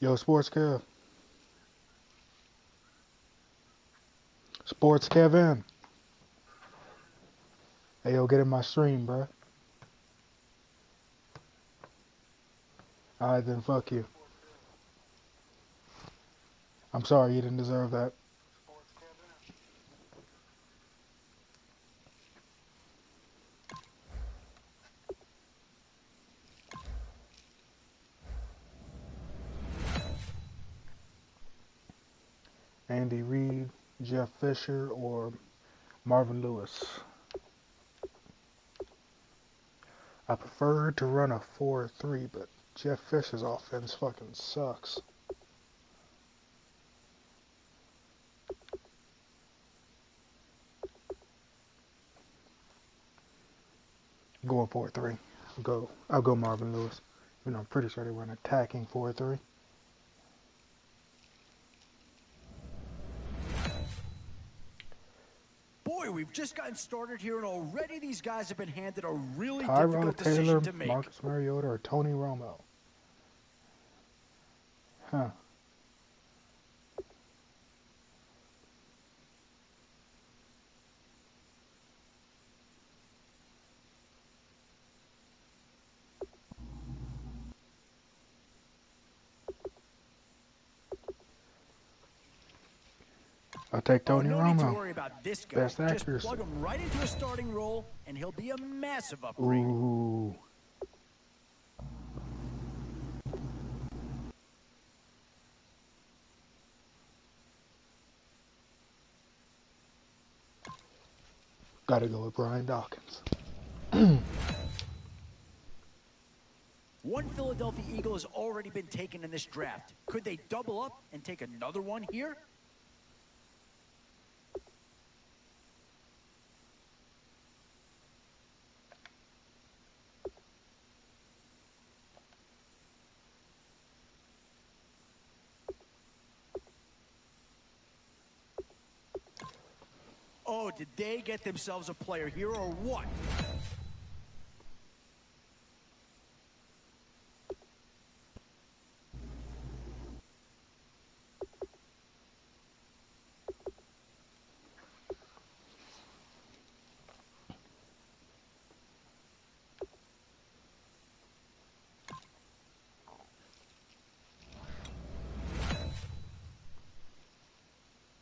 Yo, Sports Kev. Sports Kevin. Hey, yo, get in my stream, bruh. Alright, then fuck you. I'm sorry, you didn't deserve that. Andy Reid, Jeff Fisher, or Marvin Lewis. I prefer to run a 4-3, but Jeff Fisher's offense fucking sucks. I'm going 4-3. I'll go Marvin Lewis. You know, I'm pretty sure they run attacking 4-3. Boy, we've just gotten started here, and already these guys have been handed a really difficult decision to make. Marcus Mariota, or Tony Romo. Huh. I'll take Tony no Romo. Need to worry about this guy. Best accuracy. Just plug him right into a starting role, and he'll be a massive upgrade. Ooh. Gotta go with Brian Dawkins. One Philadelphia Eagle has already been taken in this draft. Could they double up and take another one here? Oh, did they get themselves a player here or what?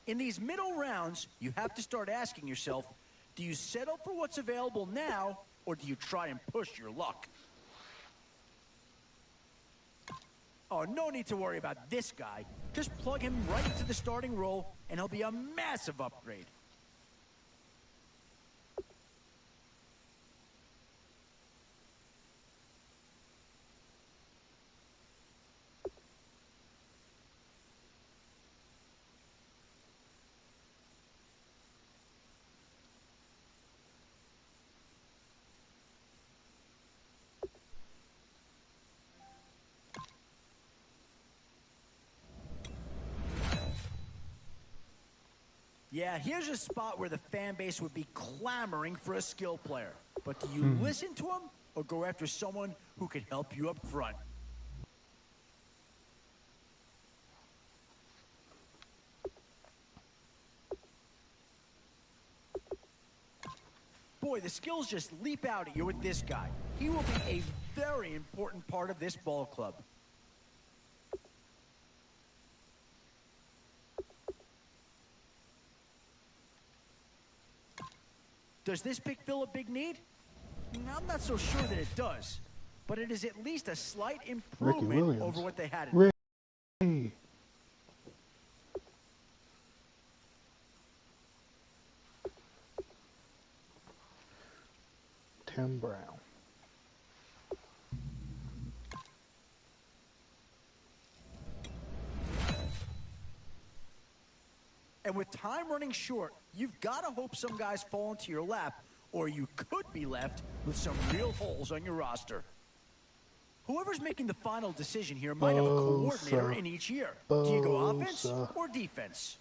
In these middle rounds, you have to start asking yourself, do you settle for what's available now, or do you try and push your luck? Oh, no need to worry about this guy. Just plug him right into the starting role, and he'll be a massive upgrade. Yeah, here's a spot where the fan base would be clamoring for a skill player. But do you listen to them or go after someone who can help you up front? Boy, the skills just leap out at you with this guy. He will be a very important part of this ball club. Does this pick fill a big need? I'm not so sure that it does, but it is at least a slight improvement over what they had. Ricky. Tim Brown. And with time running short, you've got to hope some guys fall into your lap, or you could be left with some real holes on your roster. Whoever's making the final decision here might have a coordinator in each year. Do you go offense or defense?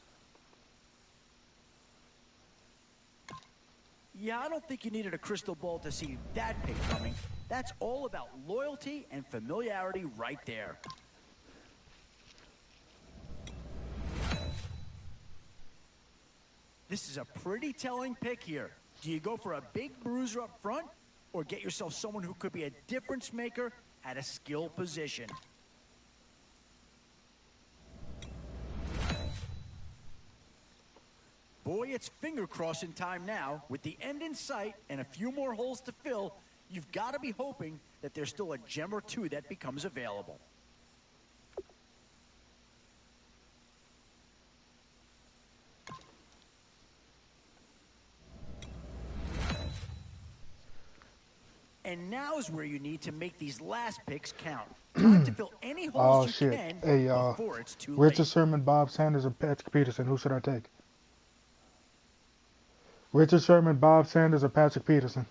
Yeah, I don't think you needed a crystal ball to see that pick coming. That's all about loyalty and familiarity right there. This is a pretty telling pick here. Do you go for a big bruiser up front or get yourself someone who could be a difference maker at a skill position? Boy, it's finger crossing time now. With the end in sight and a few more holes to fill, you've got to be hoping that there's still a gem or two that becomes available. And now is where you need to make these last picks count. Time to fill any holes Oh you shit. can Hey, before it's too Richard late. Sherman, Bob Sanders, or Patrick Peterson? Who should I take? Richard Sherman, Bob Sanders, or Patrick Peterson?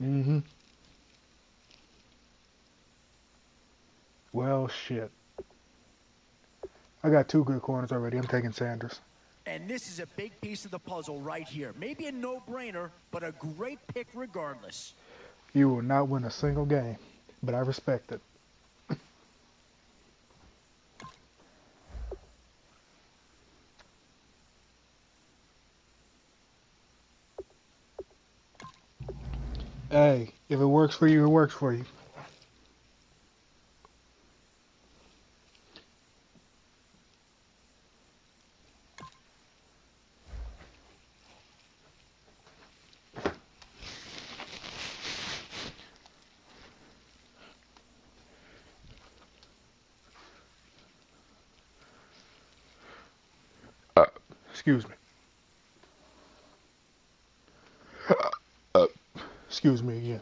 Mm-hmm. Well, shit. I got two good corners already. I'm taking Sanders. And this is a big piece of the puzzle right here. Maybe a no-brainer, but a great pick regardless. You will not win a single game, but I respect it. Hey, if it works for you, it works for you. Excuse me. Excuse me again.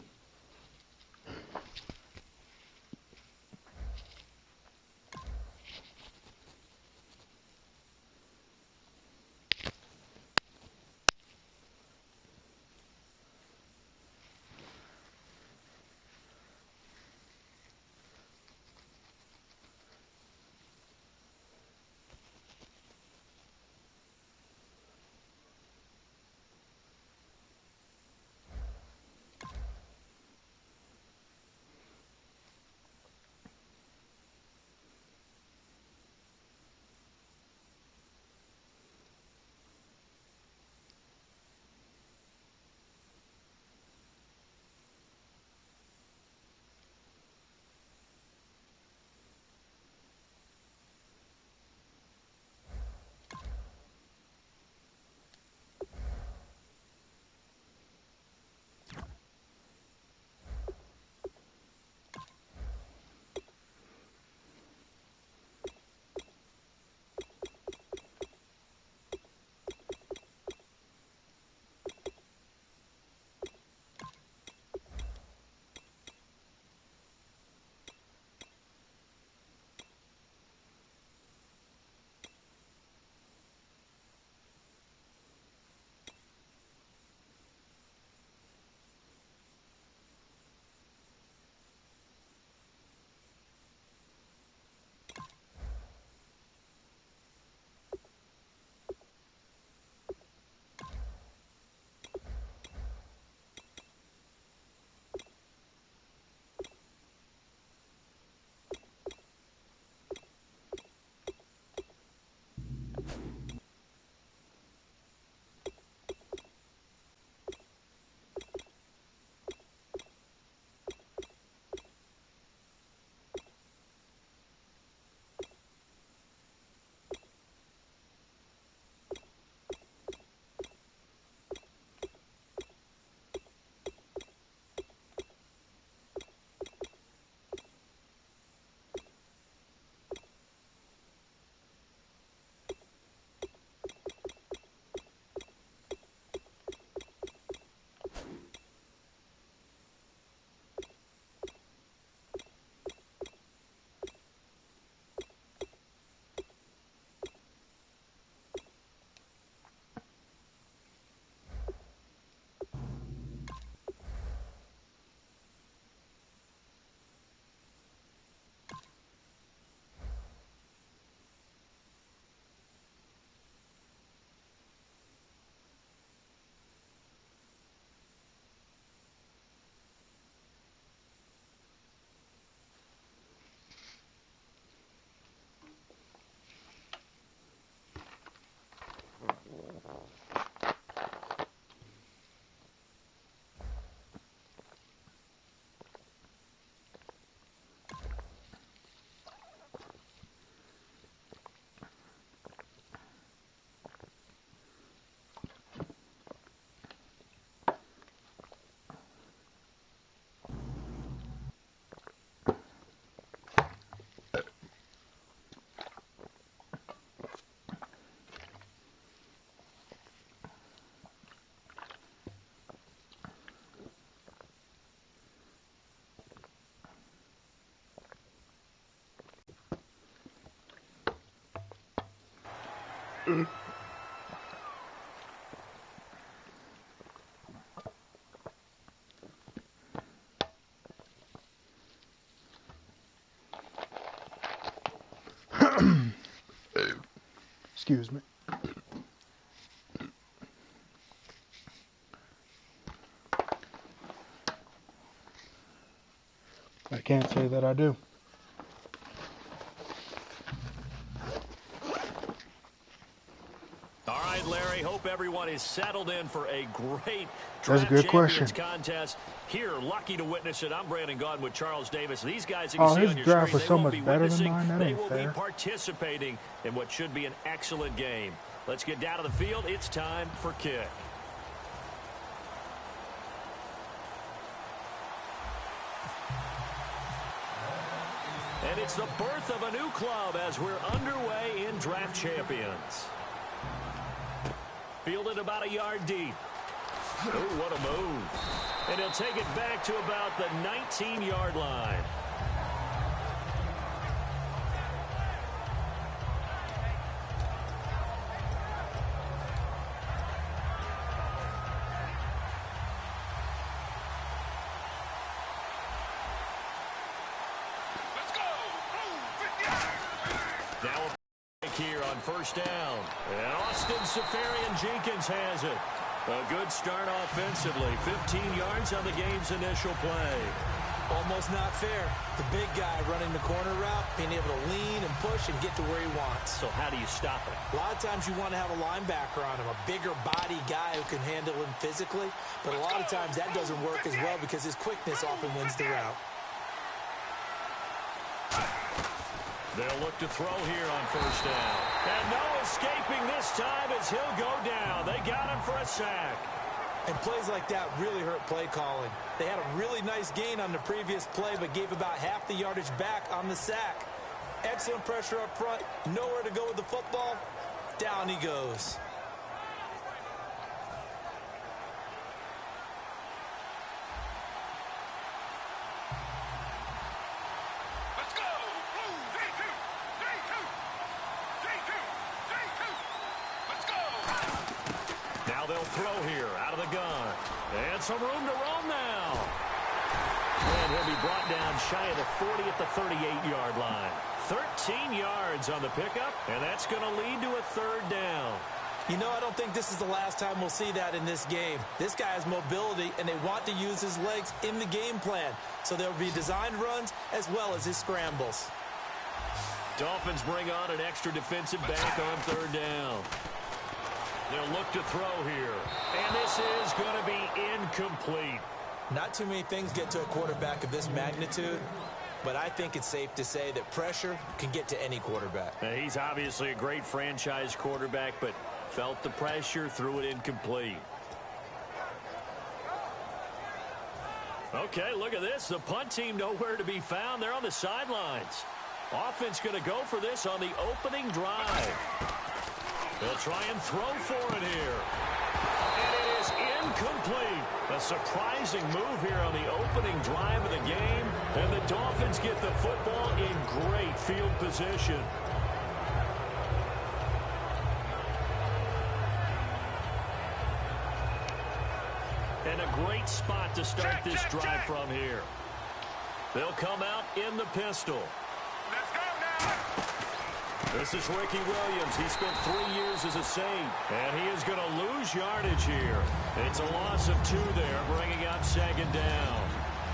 Excuse me. I can't say that I do. All right, Larry, hope everyone is settled in for a great That's a draft good question. contest. Here, lucky to witness it. I'm Brandon Gaudin with Charles Davis. These guys that you Oh, see his on your draft screen, was they so won't much be better than witnessing. mine. That They ain't will fair. be participating in what should be an excellent game. Let's get down to the field. It's time for kick. And it's the birth of a new club as we're underway in Draft Champions. Fielded about a yard deep. Oh, what a move. And he'll take it back to about the 19-yard line. Now a break here on first down. And Austin Safarian-Jenkins has it. A good start offensively. 15 yards on the game's initial play. Almost not fair. The big guy running the corner route, being able to lean and push and get to where he wants. So how do you stop it? A lot of times you want to have a linebacker on him, a bigger body guy who can handle him physically. But a lot of times that doesn't work as well because his quickness often wins the route. They'll look to throw here on first down. And no escaping this time as he'll go down. They got him for a sack. And plays like that really hurt play calling. They had a really nice gain on the previous play, but gave about half the yardage back on the sack. Excellent pressure up front. Nowhere to go with the football. Down he goes. They'll throw here out of the gun. And some room to roam now. And he'll be brought down shy of the 40 at the 38-yard line. 13 yards on the pickup, and that's going to lead to a third down. You know, I don't think this is the last time we'll see that in this game. This guy has mobility, and they want to use his legs in the game plan. So there will be designed runs as well as his scrambles. Dolphins bring on an extra defensive back on third down. They'll look to throw here. And this is going to be incomplete. Not too many things get to a quarterback of this magnitude, but I think it's safe to say that pressure can get to any quarterback. He's obviously a great franchise quarterback, but felt the pressure, threw it incomplete. Okay, look at this. The punt team nowhere to be found. They're on the sidelines. Offense going to go for this on the opening drive. They'll try and throw for it here. And it is incomplete. A surprising move here on the opening drive of the game. And the Dolphins get the football in great field position. And a great spot to start this drive from here. They'll come out in the pistol. Let's go now. This is Ricky Williams. He spent 3 years as a Saint, and he is going to lose yardage here. It's a loss of 2 there, bringing up second down.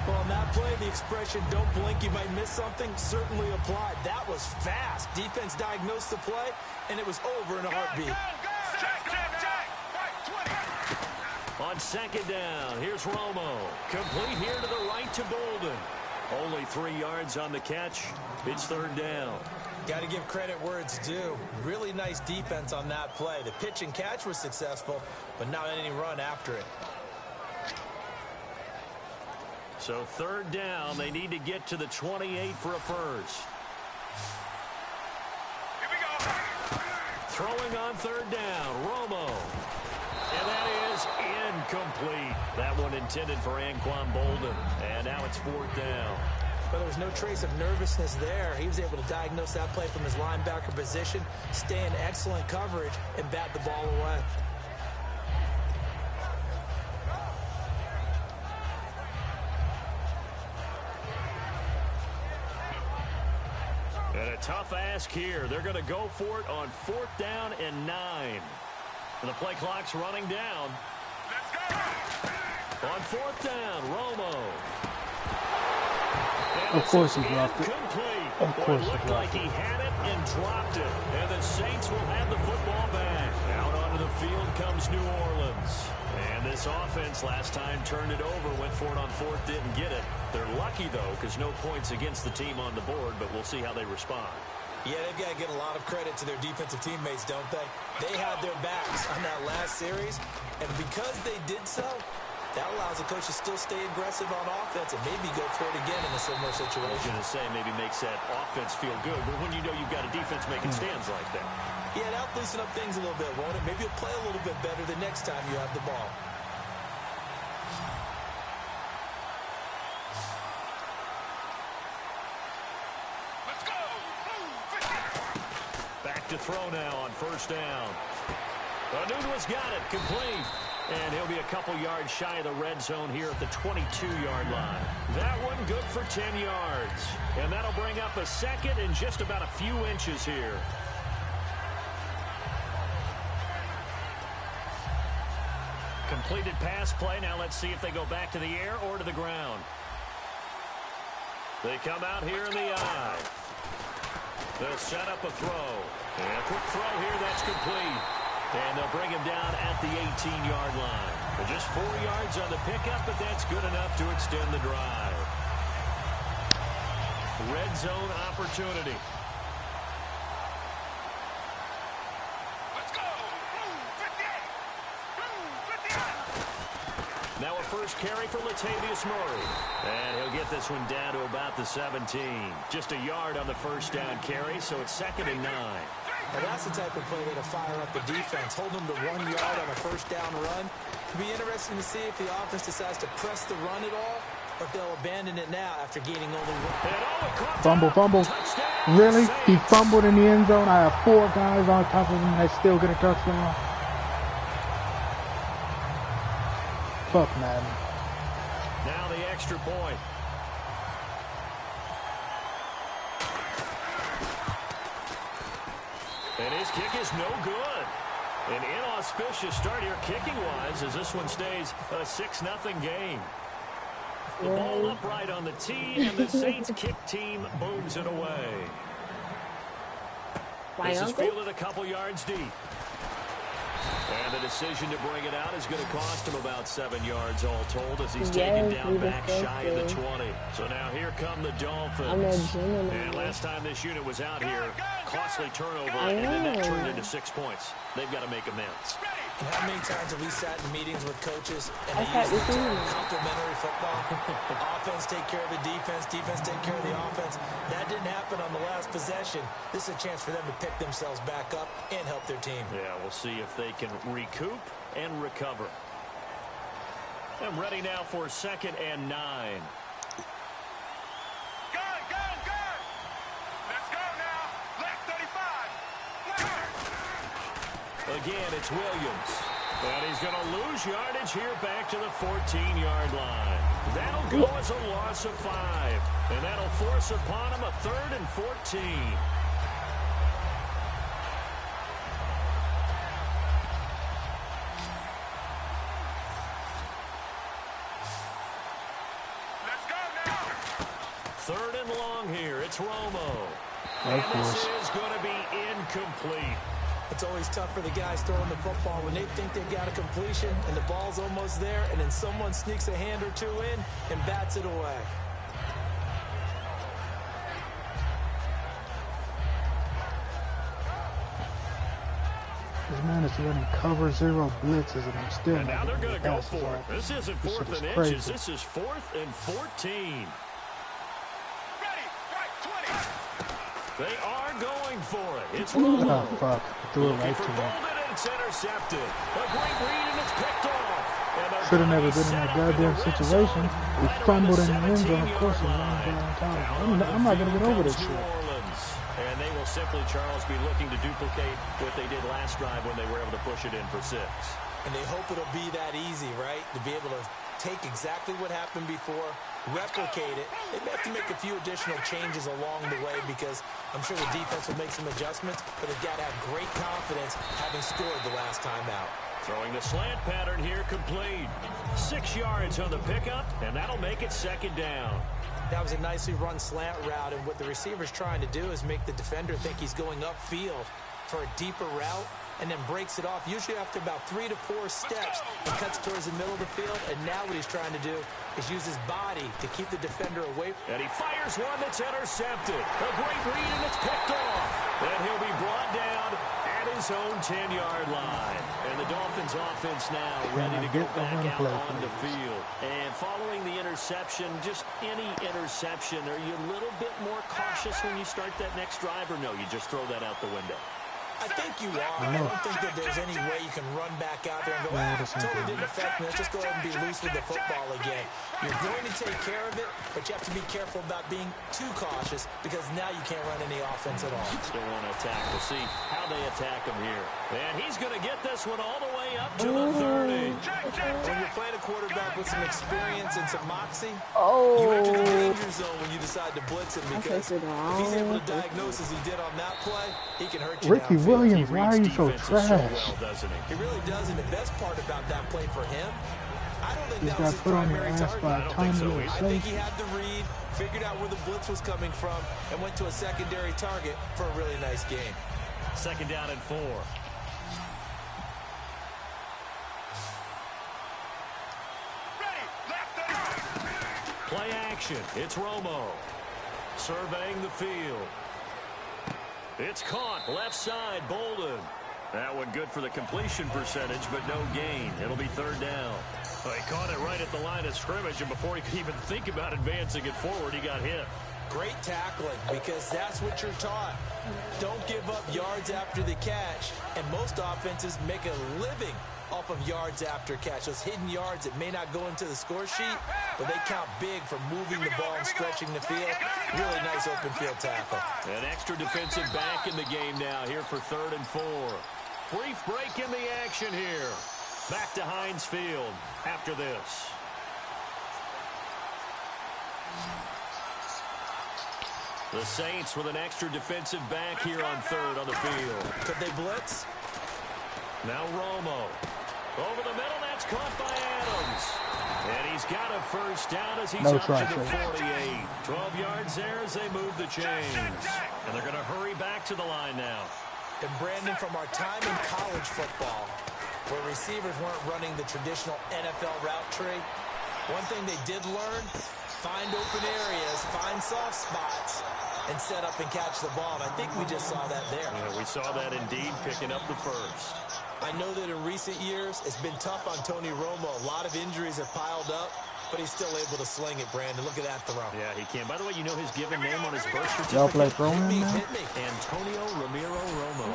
Well, on that play, the expression, don't blink, you might miss something, certainly applied. That was fast. Defense diagnosed the play, and it was over in a heartbeat. Go. Check. Right, 20. On second down, here's Romo. Complete here to the right to Bolden. Only 3 yards on the catch. It's third down. Got to give credit where it's due. Really nice defense on that play. The pitch and catch was successful, but not any run after it. So third down, they need to get to the 28 for a first. Here we go. Throwing on third down, Romo. And that is incomplete. That one intended for Anquan Bolden. And now it's fourth down. But there was no trace of nervousness there. He was able to diagnose that play from his linebacker position, stay in excellent coverage, and bat the ball away. And a tough ask here. They're going to go for it on 4th down and 9. And the play clock's running down. Let's go. On 4th down, Romo. Of course he dropped it. Complete. Of course It he looked like dropped he it. had it and dropped it. And the Saints will have the football back. Out onto the field comes New Orleans. And this offense last time turned it over, went for it on 4th, didn't get it. They're lucky, though, because no points against the team on the board, but we'll see how they respond. Yeah, they've got to get a lot of credit to their defensive teammates, don't they? They had their backs on that last series, and because they did so, that allows the coach to still stay aggressive on offense and maybe go for it again in a similar I was situation. going to say maybe makes that offense feel good, but when you know you've got a defense making stands like that. Yeah, that'll loosen up things a little bit, won't it? Maybe you'll play a little bit better the next time you have the ball. Let's go. Back to throw now on 1st down. Anunua's got it, complete. And he'll be a couple yards shy of the red zone here at the 22-yard line. That one good for 10 yards. And that'll bring up a second in just about a few inches here. Completed pass play. Now let's see if they go back to the air or to the ground. They come out here in the eye. They'll set up a throw. And a quick throw here, that's complete. And they'll bring him down at the 18-yard line. But just 4 yards on the pickup, but that's good enough to extend the drive. Red zone opportunity. Let's go. 58. Now a first carry for Latavius Murray. And he'll get this one down to about the 17. Just a yard on the first down carry, so it's 2nd and 9. Now that's the type of play that'll fire up the defense. Hold them to 1 yard on a first down run. It'll be interesting to see if the offense decides to press the run at all or if they'll abandon it now after gaining only one. Fumble. Really? He fumbled in the end zone. I have 4 guys on top of him that still get a touchdown. Fuck Madden. Now the extra point. And his kick is no good. An inauspicious start here kicking-wise as this one stays a 6-0 game. The ball upright on the tee, and the Saints kick team booms it away. This is fielded a couple yards deep. And the decision to bring it out is going to cost him about 7 yards all told as he's taken down back shy of the 20. So now here come the Dolphins. And last time this unit was out here, costly turnover, and then that turned into 6 points. They've got to make amends. And how many times have we sat in meetings with coaches and they use the term complementary football? Offense take care of the defense, defense take care of the offense. That didn't happen on the last possession. This is a chance for them to pick themselves back up and help their team. Yeah, we'll see if they can recoup and recover. I'm ready now for 2nd and 9. Let's go now. Left 35. Again, it's Williams. And he's going to lose yardage here back to the 14-yard line. That'll go as a loss of 5. And that'll force upon him a 3rd and 14. Let's go now. 3rd and long here. It's Romo. Of And course. this is going to be incomplete. It's always tough for the guys throwing the football when they think they've got a completion and the ball's almost there and then someone sneaks a hand or two in and bats it away. This man is running cover 0 blitzes, and I'm still And now not they're getting going to go passes for it. off. This isn't This 4th shit and is inches. crazy. This is 4th and 14. Ready. Right 20. They are going for it. It's Oh, Romo. fuck. I threw it Looking right for to him. Bolden, and it's intercepted. A great read, and it's picked off. Should have never been in that goddamn situation. He fumbled in the end zone. Of course, he runs down on top of it. I'm not going to get over this shit. And they will simply, Charles, be looking to duplicate what they did last drive when they were able to push it in for 6. And they hope it'll be that easy, right? To be able to take exactly what happened before, replicate it. They may have to make a few additional changes along the way because I'm sure the defense will make some adjustments, but they've got to have great confidence having scored the last time out. Throwing the slant pattern here complete. 6 yards on the pickup, and that'll make it 2nd down. That was a nicely run slant route, and what the receiver's trying to do is make the defender think he's going upfield for a deeper route, and then breaks it off, usually after about 3 to 4 steps. He cuts towards the middle of the field, and now what he's trying to do is use his body to keep the defender away. And he fires one that's intercepted. A great read, and it's picked off. And he'll be brought down at his own 10-yard line. And the Dolphins offense now ready to go back out on the field. And following the interception, just any interception, are you a little bit more cautious when you start that next drive, or no, you just throw that out the window? I think you are. I don't think that there's any way you can run back out there and go, totally didn't affect me. Let's just go ahead and be loose with the football again. You're going to take care of it, but you have to be careful about being too cautious because now you can't run any offense at all. Still want to attack. We'll see how they attack him here. And he's going to get this one all the way up to the 30. When you're playing a quarterback with some experience and some moxie, Oh. you enter the danger zone when you decide to blitz him because if he's able to diagnose as he did on that play, he can hurt you Ricky downfield. Williams, why are you so trash? Well, doesn't he? He really does, and the best part about that play for him, I don't think This that guy was his put on your primary ass target. by a tiny little I think he safety. had the read, figured out where the blitz was coming from, and went to a secondary target for a really nice game. 2nd down and 4. Ready, left and right. Play action. It's Romo. Surveying the field. It's caught. Left side, Bolden. That one good for the completion percentage, but no gain. It'll be 3rd down. Well, he caught it right at the line of scrimmage, and before he could even think about advancing it forward, he got hit. Great tackling, because that's what you're taught. Don't give up yards after the catch, and most offenses make a living off of yards after catch. Those hidden yards that may not go into the score sheet, but they count big for moving the ball and stretching the field. Really nice open field tackle. An extra defensive back in the game now here for 3rd and 4. Brief break in the action here. Back to Heinz Field after this. The Saints with an extra defensive back here on 3rd on the field. Could they blitz? Now Romo. Over the middle, that's caught by Adams. And he's got a 1st down as he's up to the 48. 12 yards there as they move the chains. And they're going to hurry back to the line now. And Brandon, from our time in college football, where receivers weren't running the traditional NFL route tree, one thing they did learn, find open areas, find soft spots, and set up and catch the ball. And I think we just saw that there. Yeah, we saw that indeed, picking up the 1st. I know that in recent years, it's been tough on Tony Romo. A lot of injuries have piled up, but he's still able to sling it, Brandon. Look at that throw. Yeah, he can. By the way, you know his given name on his birth Y'all play certificate? throwing now? Hit me. Antonio Ramiro Romo.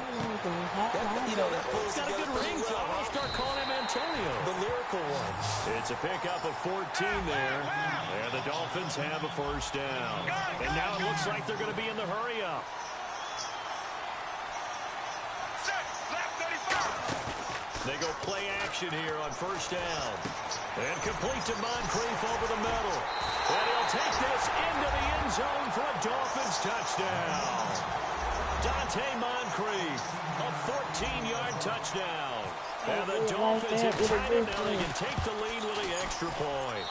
You know, that He's got a good ring, so I'll start calling him Antonio. The lyrical one. It's a pickup of 14 there. And the Dolphins have a 1st down. And now it looks like they're going to be in the hurry-up. Set, left 35. They go play action here on 1st down. And complete to Moncrief over the middle. And he'll take this into the end zone for a Dolphins touchdown. Dante Moncrief, a 14-yard touchdown. And the Dolphins have tied it. Now they can take the lead with the extra point.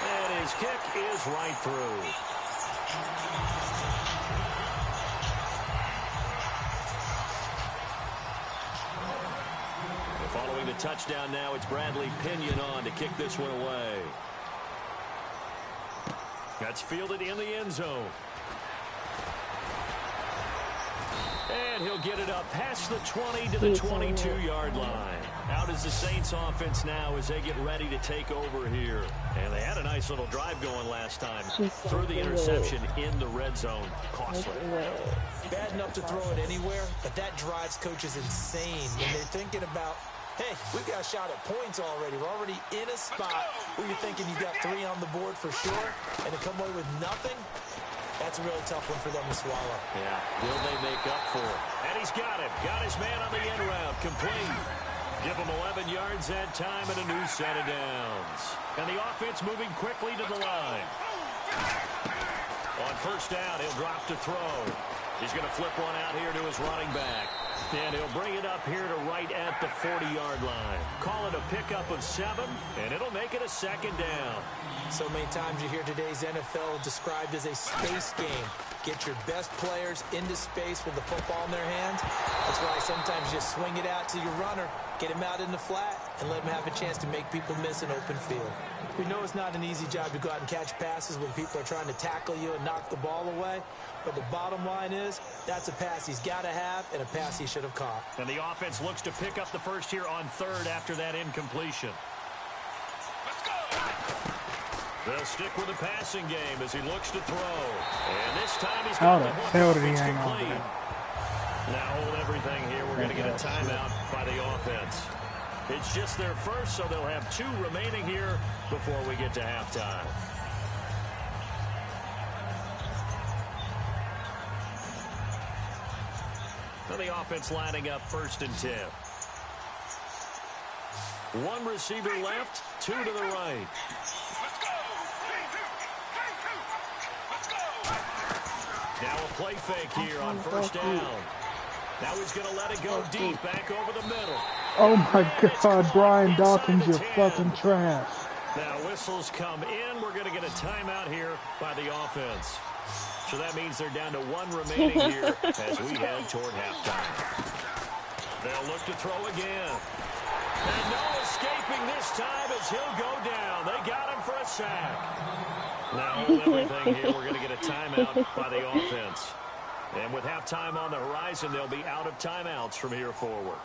And his kick is right through. Following the touchdown now, it's Bradley Pinion on to kick this one away. That's fielded in the end zone. And he'll get it up past the 20 to the 22-yard line. Out is the Saints offense now as they get ready to take over here. And they had a nice little drive going last time. Threw the interception in the red zone. Costly. Bad enough to throw it anywhere, but that drives coaches insane when they're thinking about, hey, we've got a shot at points already. We're already in a spot where you're thinking you got 3 on the board for sure, and to come away with nothing, that's a really tough one for them to swallow. Yeah, will they make up for it? And he's got him. Got his man on the end route. Complete. Give him 11 yards that time and a new set of downs. And the offense moving quickly to the line. On first down, he'll drop to throw. He's going to flip one out here to his running back. And he'll bring it up here to right at the 40-yard line. Call it a pickup of 7, and it'll make it a second down. So many times you hear today's NFL described as a space game. Get your best players into space with the football in their hands. That's why sometimes you just swing it out to your runner, get him out in the flat, and let him have a chance to make people miss an open field. We know it's not an easy job to go out and catch passes when people are trying to tackle you and knock the ball away. But the bottom line is, that's a pass he's got to have and a pass he should have caught. And the offense looks to pick up the first here on 3rd after that incompletion. Let's go. They'll stick with the passing game as he looks to throw. And this time he's How got the the hook. hell did he It's hang on to complete. that? Now hold everything here. We're going to get a timeout by the offense. It's just their first, so they'll have 2 remaining here before we get to halftime. So the offense lining up 1st and 10. 1 receiver left, 2 to the right. Let's go. Let's go. Now a play fake here on first down. Now he's going to let it go deep, back over the middle. Oh my God, Brian Dawkins, you're fucking trash. Now whistles come in. We're going to get a timeout here by the offense. So that means they're down to 1 remaining here as we head toward halftime. They'll look to throw again. And no escaping this time as he'll go down. They got him for a sack. Now hold everything here. We're going to get a timeout by the offense. And with halftime on the horizon, they'll be out of timeouts from here forward.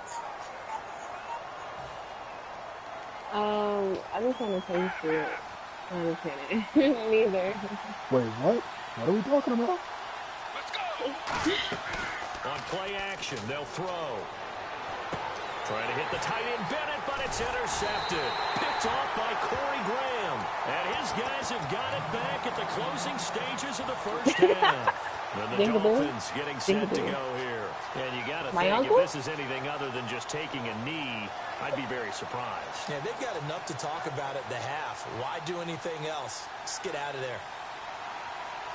I just want to taste it. I'm just kidding. Neither. Wait, what? What are we talking about? Let's go. On play action, they'll throw. Trying to hit the tight end Bennett, but it's intercepted. Picked off by Corey Graham. And his guys have got it back at the closing stages of the first half. And the Dolphins getting set to go here. And you got to think, if this is anything other than just taking a knee, I'd be very surprised. Yeah, they've got enough to talk about at the half. Why do anything else? Just get out of there.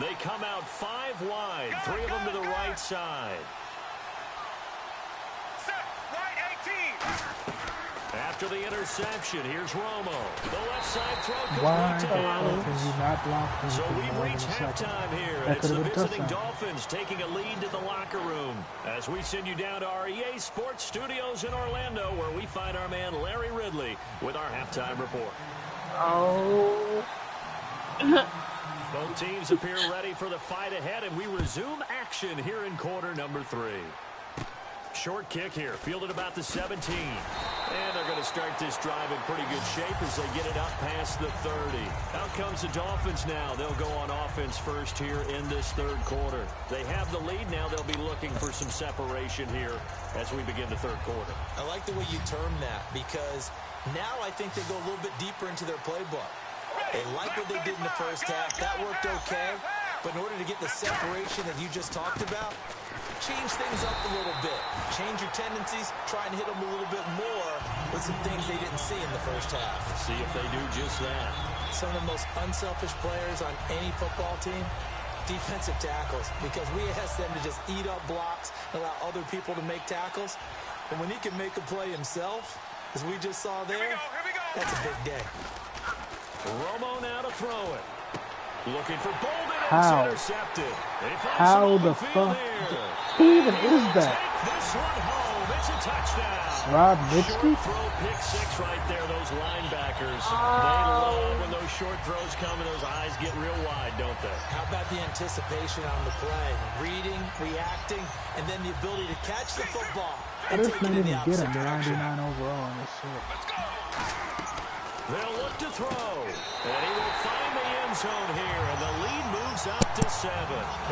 They come out 5 wide, 3 of them to the right side. Set. Right 18. After the interception, here's Romo. The left side throw Why the complete to hell him. can you not block him? So we've reached halftime here. That It's could the have been a visiting touchdown. Dolphins taking a lead to the locker room as we send you down to our EA Sports Studios in Orlando, where we find our man Larry Ridley with our halftime report. Oh. Both teams appear ready for the fight ahead, and we resume action here in quarter number 3. Short kick here, fielded about the 17. And they're going to start this drive in pretty good shape as they get it up past the 30. Out comes the Dolphins now. They'll go on offense first here in this 3rd quarter. They have the lead now. They'll be looking for some separation here as we begin the 3rd quarter. I like the way you term that because now I think they go a little bit deeper into their playbook. They like what they did in the first half. That worked okay. But in order to get the separation that you just talked about, change things up a little bit. Change your tendencies, try and hit them a little bit more with some things they didn't see in the first half. See if they do just that. Some of the most unselfish players on any football team, defensive tackles, because we ask them to just eat up blocks, allow other people to make tackles. And when he can make a play himself, as we just saw there, that's a big day. Romo now to throw it. Looking for Bolden. How? It's intercepted. How the fuck? Who even is that? This one home. It's a touchdown. Rob Mitchell? Short throw, pick 6 right there. Those linebackers, they love when those short throws come and those eyes get real wide, don't they? How about the anticipation on the play? Reading, reacting, and then the ability to catch the football I and just take it can't in the even get opposite him direction. 99 overall on this shit. They'll look to throw. And he will find the end end zone here, and the lead moves up to 7.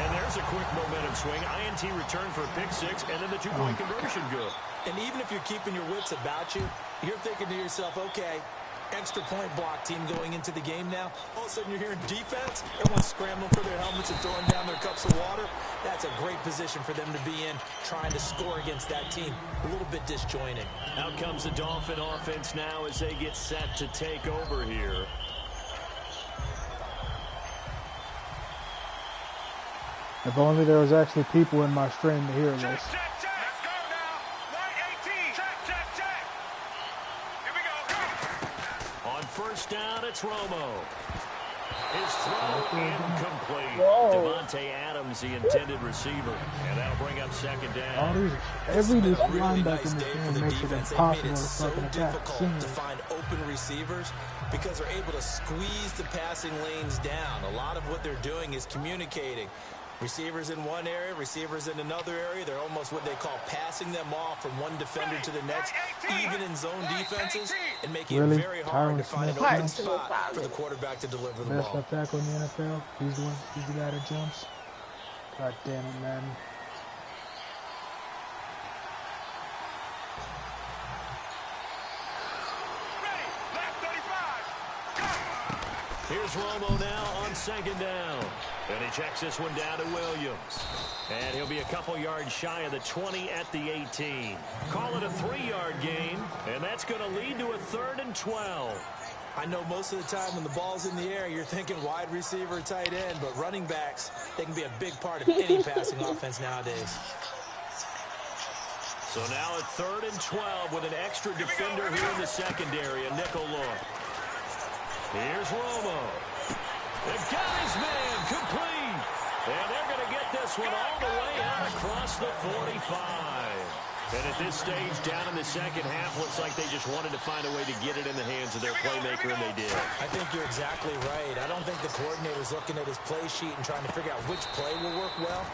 And there's a quick momentum swing. INT return for a pick 6, and then the two-point conversion good. And even if you're keeping your wits about you, you're thinking to yourself, okay, extra point block team going into the game now. All of a sudden you're hearing defense. Everyone's scrambling for their helmets and throwing down their cups of water. That's a great position for them to be in, trying to score against that team. A little bit disjointed. Out comes the Dolphin offense now as they get set to take over here. If only there was actually people in my stream to hear this. Check, check. Let's go now. White 18. Check, check, check. Here we go. On first down, it's Romo. His throw incomplete. Whoa. Devontae Adams, the intended receiver. And that'll bring up second All down. these, every Really linebacker nice in day this for game the makes it defense. They impossible made it to so fucking attack. difficult to find open receivers because they're able to squeeze the passing lanes down. A lot of what they're doing is communicating. Receivers in one area, receivers in another area. They're almost what they call passing them off from one defender to the next, even in zone defenses, and making Really? it very hard Tyron to find an Smith? open Hard to spot find. for the quarterback to deliver the Best ball. left tackle in the NFL. He's the one. He's the guy that jumps. God damn it, man. Ready. Left 35. Here's Romo now on second down. And he checks this one down to Williams. And he'll be a couple yards shy of the 20 at the 18. Call it a 3-yard gain, and that's going to lead to a 3rd and 12. I know most of the time when the ball's in the air, you're thinking wide receiver, tight end, but running backs, they can be a big part of any passing offense nowadays. So now a 3rd and 12 with an extra defender here in the secondary, a nickel look. Here's Romo. The guy's man complete. And they're going to get this one all the way out across the 45. And at this stage, down in the second half, looks like they just wanted to find a way to get it in the hands of their playmaker, and they did. I think you're exactly right. I don't think the coordinator's looking at his play sheet and trying to figure out which play will work well.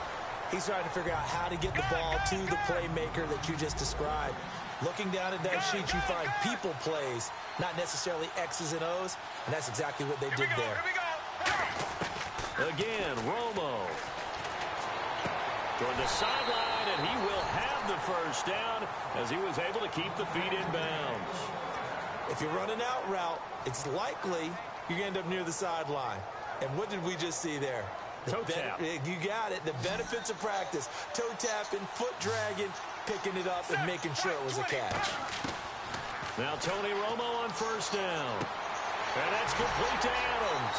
He's trying to figure out how to get the ball to the playmaker that you just described. Looking down at that sheet, you find people plays, not necessarily X's and O's, and that's exactly what they did there. Here we go. Again, Romo. Toward the sideline, and he will have the first down as he was able to keep the feet in bounds. If you run an out route, it's likely you're going to end up near the sideline. And what did we just see there? Toe tap. You got it. The benefits of practice. Toe tapping, foot dragging, picking it up, and making sure it was a catch. Now Tony Romo on first down. And that's complete to Adams.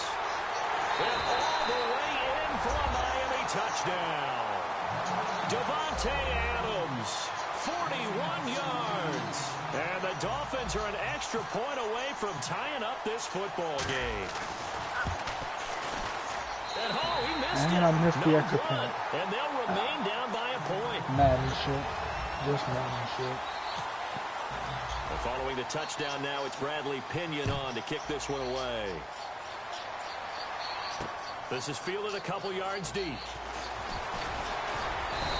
And all the way in for a Miami touchdown. Devontae Adams, 41 yards. And the Dolphins are an extra point away from tying up this football game. And he missed it. And I missed the No extra good. point. And they'll remain down by a point. Madden shit. Just Madden shit. And following the touchdown now, it's Bradley Pinion on to kick this one away. This is fielded a couple yards deep.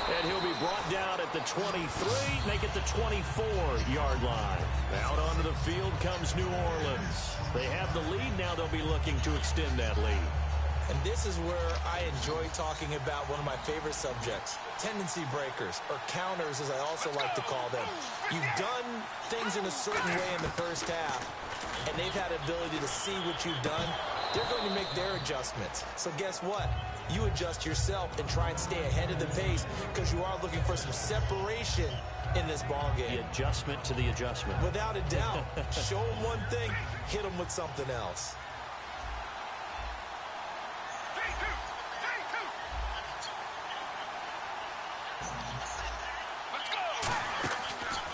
And he'll be brought down at the 23, make it the 24-yard line. Out onto the field comes New Orleans. They have the lead. Now they'll be looking to extend that lead. And this is where I enjoy talking about one of my favorite subjects, tendency breakers, or counters as I also like to call them. You've done things in a certain way in the first half, and they've had the ability to see what you've done. They're going to make their adjustments. So guess what? You adjust yourself and try and stay ahead of the pace because you are looking for some separation in this ball game. The adjustment to the adjustment. Without a doubt. Show them one thing, hit them with something else.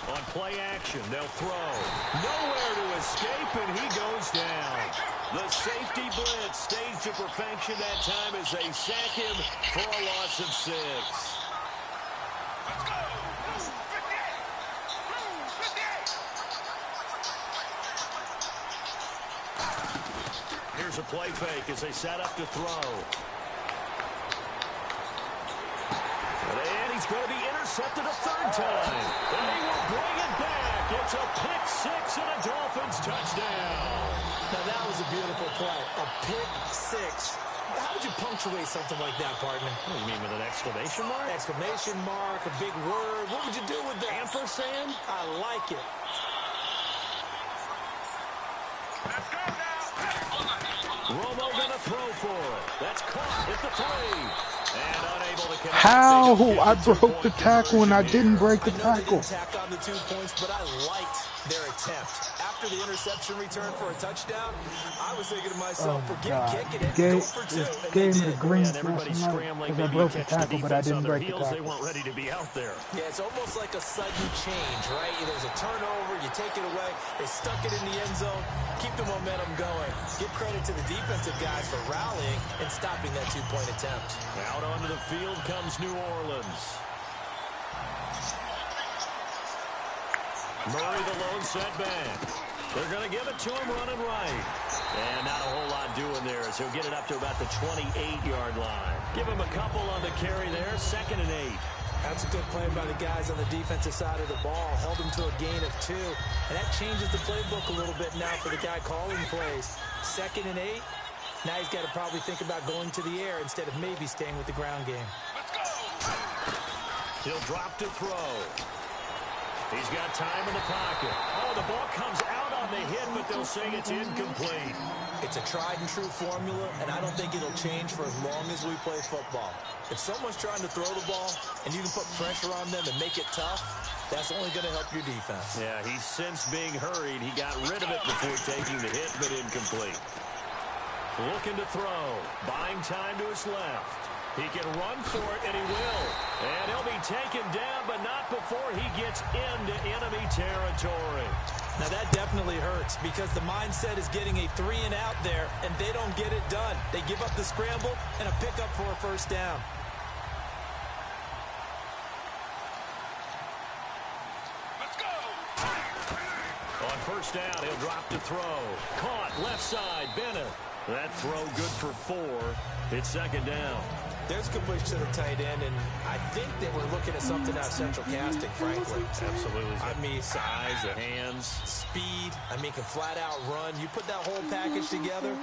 On play action, they'll throw. Nowhere to escape, and he goes down. The safety blitz staged to perfection that time as they sack him for a loss of 6. Let's go. 58. Here's a play fake as they set up to throw. And he's going to be intercepted a third time. And they will bring it back. Gets a pick six and a Dolphins touchdown. Now that was a beautiful play. A pick six. How would you punctuate something like that, partner? What do you mean, with an exclamation mark? Exclamation mark, a big word. What would you do with that? Ampersand? I like it. Let's go now. Romo gonna throw for it. That's caught at the 3. And unable to connect. How? They don't get I the broke the 2-point tackle and I conversion didn't here. break the I know they tackle. didn't tack on the 2 points, but I liked their attempt. After the interception return for a touchdown, I was thinking to myself, Oh my forget God. kicking it, Gave, go for 2. just And gave they me the did. green And everybody's last night scrambling. because I Maybe broke the catch the tackle, but I defense didn't on their break the heels. They tackle. weren't ready to be out there. Yeah, it's almost like a sudden change, right? There's a turnover, you take it away, they stuck it in the end zone, keep the momentum going. Give credit to the defensive guys for rallying and stopping that 2-point attempt. Out onto the field comes New Orleans. Murray the lone setback. They're going to give it to him running right. And not a whole lot doing there as he'll get it up to about the 28-yard line. Give him a couple on the carry there, 2nd and 8. That's a good play by the guys on the defensive side of the ball. Held them to a gain of 2. And that changes the playbook a little bit now for the guy calling plays. 2nd and 8. Now he's got to probably think about going to the air instead of maybe staying with the ground game. He'll drop to throw. He's got time in the pocket. Oh, the ball comes out on the hit, but they'll say it's incomplete. It's a tried-and-true formula, and I don't think it'll change for as long as we play football. If someone's trying to throw the ball and you can put pressure on them and make it tough, that's only going to help your defense. Yeah, he's since being hurried. He got rid of it before taking the hit, but incomplete. Looking to throw. Buying time to his left. He can run for it, and he will. And he'll be taken down, but not before he gets into enemy territory. Now, that definitely hurts because the mindset is getting a 3-and-out there, and they don't get it done. They give up the scramble and a pickup for a first down. Let's go. On first down, he'll drop to throw. Caught, left side, Bennett. That throw good for 4. It's 2nd down. There's a completion to the tight end, and I think that we're looking at something out of central casting, frankly. Absolutely. I mean, size, the hands. speed, can flat out run. You put that whole package together,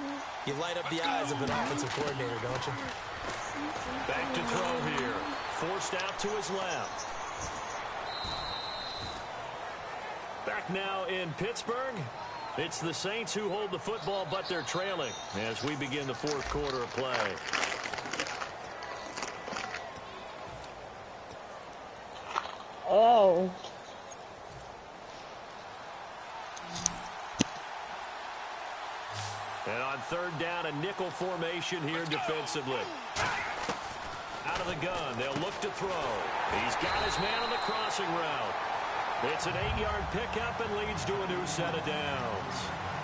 you light up the eyes of an offensive coordinator, don't you? Back to throw here. Forced out to his left. Back now in Pittsburgh. It's the Saints who hold the football, but they're trailing as we begin the 4th quarter of play. Oh. And on 3rd down, a nickel formation here defensively. Out of the gun, they'll look to throw. He's got his man on the crossing route. It's an 8-yard pickup and leads to a new set of downs.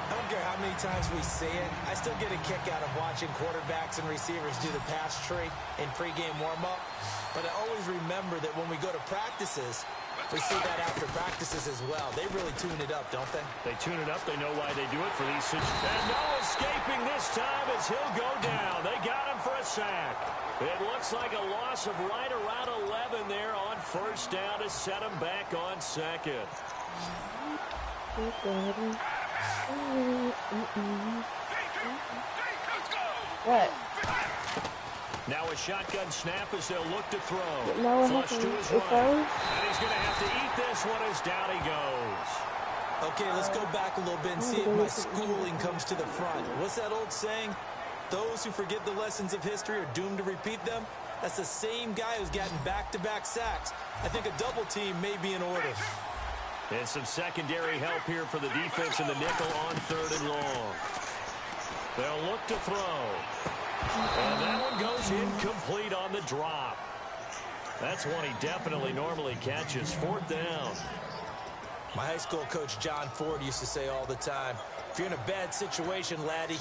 I don't care how many times we see it. I still get a kick out of watching quarterbacks and receivers do the pass tree in pregame warm-up. But I always remember that when we go to practices, we see that after practices as well. They really tune it up, don't they? They tune it up. They know why they do it for these situations. And no escaping this time as he'll go down. They got him for a sack. It looks like a loss of right around 11 there on first down to set him back on 2nd. What? Now a shotgun snap as they'll look to throw. No, Flush to his right. froze? And he's going to have to eat this one as down he goes. Okay, let's go back a little bit and see if my schooling comes to the front. What's that old saying? Those who forget the lessons of history are doomed to repeat them. That's the same guy who's gotten back-to-back sacks. I think a double team may be in order. And some secondary help here for the defense in the nickel on 3rd and long. They'll look to throw. And that one goes incomplete on the drop. That's one he definitely normally catches. 4th down. My high school coach, John Ford, used to say all the time, if you're in a bad situation, laddie,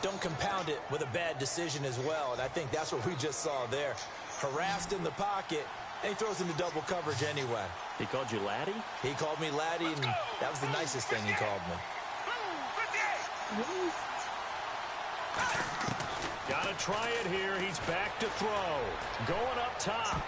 don't compound it with a bad decision as well. And I think that's what we just saw there. Harassed in the pocket, and he throws into double coverage anyway. He called you laddie? He called me laddie, and that was the nicest thing he called me. Got to try it here. He's back to throw. Going up top.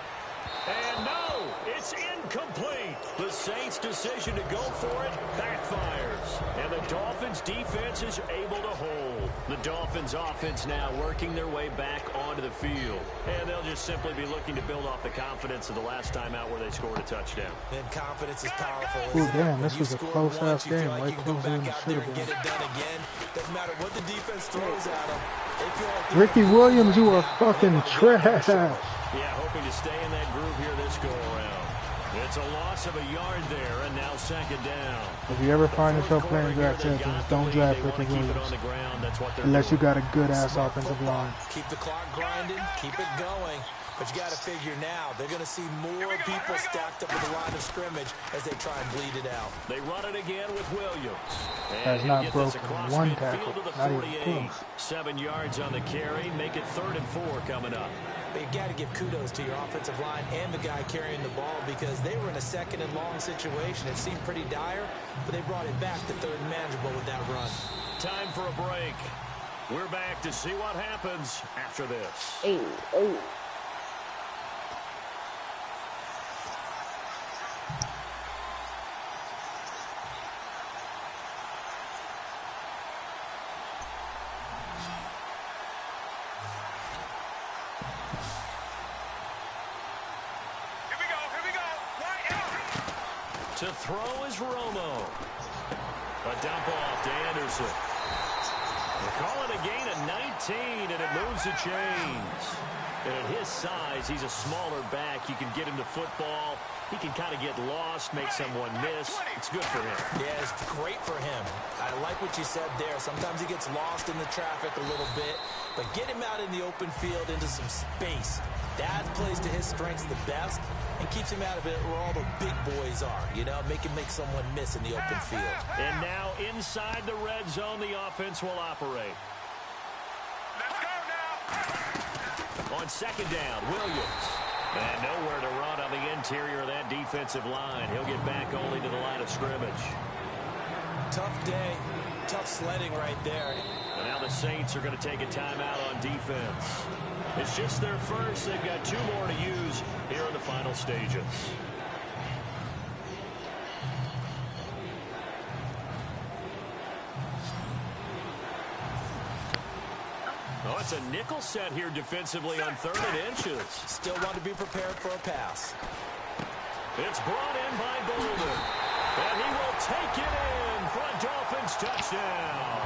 And no, It's incomplete. The Saints' decision to go for it backfires. And the Dolphins' defense is able to hold. The Dolphins' offense now working their way back onto the field. And they'll just simply be looking to build off the confidence of the last time out where they scored a touchdown. And confidence is powerful. Oh, damn, this was a close-ass game. Way closer than it should have been. Doesn't matter what the defense throws at them. Ricky Williams, you are fucking trash. Yeah, hoping to stay in that groove here this go-around. It's a loss of a yard there, and now second down. If you ever find yourself playing draft champions, don't draft Ricky Williams. Unless you got a good-ass offensive line. Keep the clock grinding, keep it going. But you got to figure now, they're going to see more people stacked up at the line of scrimmage as they try and bleed it out. They run it again with Williams. Has not broken one tackle, not even close. 7 yards on the carry, make it 3rd and 4 coming up. But you got to give kudos to your offensive line and the guy carrying the ball because they were in a 2nd and long situation. It seemed pretty dire, but they brought it back to 3rd and manageable with that run. Time for a break. We're back to see what happens after this. Hey, oh. To throw is Romo. A dump off to Anderson. They're calling a gain of 19, and it moves the chains. And at his size, he's a smaller back. You can get him to football. He can kind of get lost, make someone miss. It's good for him. Yeah, it's great for him. I like what you said there. Sometimes he gets lost in the traffic a little bit, but get him out in the open field into some space. That plays to his strengths the best and keeps him out of it where all the big boys are, you know, make someone miss in the open field. And now inside the red zone, the offense will operate. Let's go now. On 2nd down, Williams. And nowhere to run on the interior of that defensive line. He'll get back only to the line of scrimmage. Tough day. Tough sledding right there. And now the Saints are going to take a timeout on defense. It's just their first. They've got 2 more to use here in the final stages. Oh, it's a nickel set here defensively on 3rd and inches. Still want to be prepared for a pass. It's brought in by Bolden. And he will take it in for a Dolphins touchdown.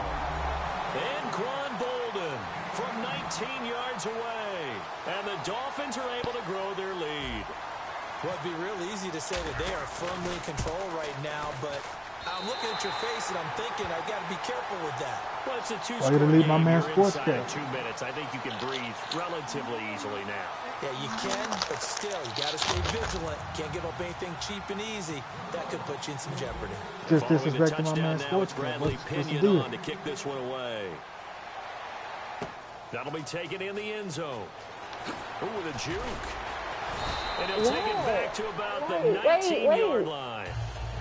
And Quan Bolden from 19 yards away. And the Dolphins are able to grow their lead. Well, it'd be real easy to say that they are firmly in control right now, but I'm looking at your face and I'm thinking I've got to be careful with that. Well, it's a 2-score Why did he leave my game. man You're sports inside game? 2 minutes. I think you can breathe relatively easily now. Yeah, you can, but still, you got to stay vigilant. Can't give up anything cheap and easy. That could put you in some jeopardy. Just Following the disrespecting my touchdown man now, sports it's game. Bradley What's the Pinion deal? on to kick this one away. That'll be taken in the end zone. Ooh, with a juke. And he'll take it back to about the 19-yard line.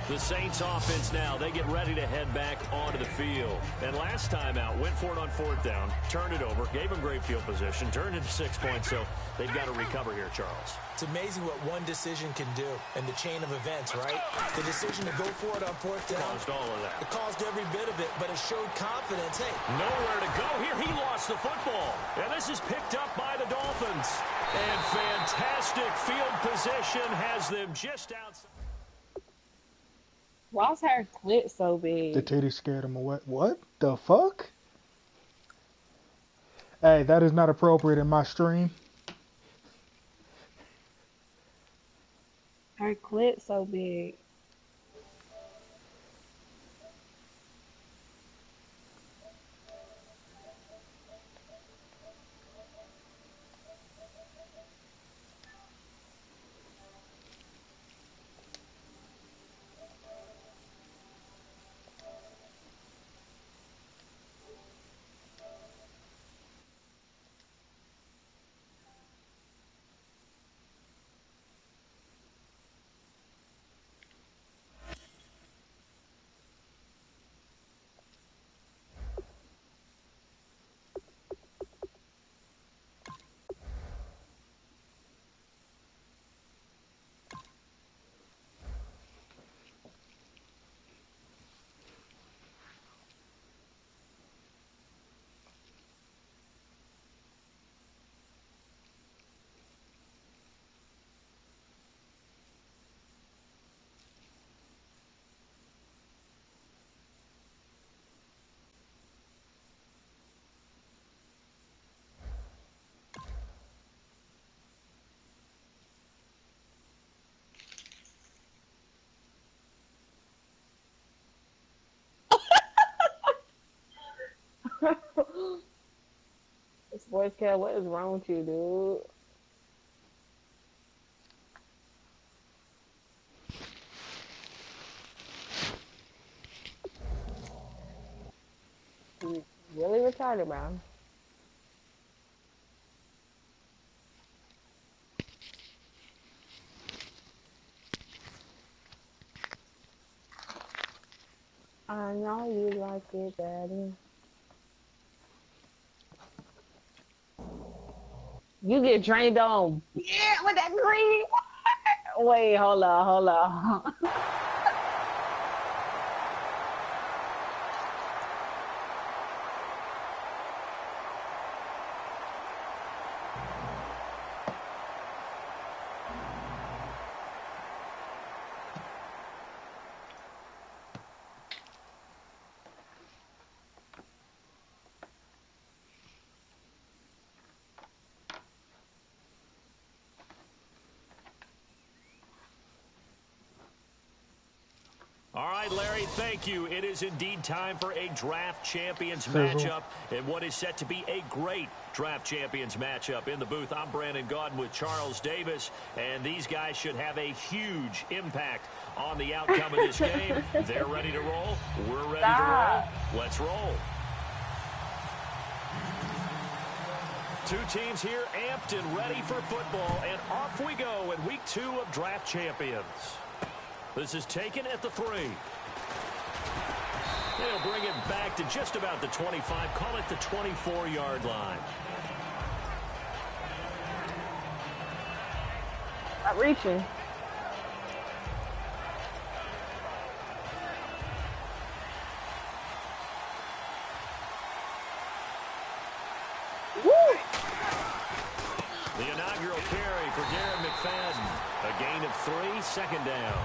The Saints offense now, they get ready to head back onto the field. And last time out, went for it on 4th down, turned it over, gave them great field position, turned into 6 points, so they've got to recover here, Charles. It's amazing what one decision can do in the chain of events, right? The decision to go for it on 4th down. Caused all of that. It caused every bit of it, but it showed confidence. Hey, Nowhere to go here. He lost the football. And this is picked up by the Dolphins. And fantastic field position has them just outside. Why's her clit so big? The titty scared him away. What the fuck? Hey, that is not appropriate in my stream. Her clit so big. Sports Cat, what is wrong with you, dude? You really retarded, bro. I know you like it, daddy. You get drained on. Yeah, with that green. Wait, hold on. All right, Larry, thank you. It is indeed time for a draft champions matchup and what is set to be a great draft champions matchup. In the booth, I'm Brandon Gaudin with Charles Davis, and these guys should have a huge impact on the outcome of this game. They're ready to roll. We're ready to roll. Let's roll. Two teams here amped and ready for football, and off we go in week 2 of draft champions. This is taken at the 3. They'll bring it back to just about the 25. Call it the 24-yard line. Not reaching. Woo! The inaugural carry for Darren McFadden. A gain of 3, second down.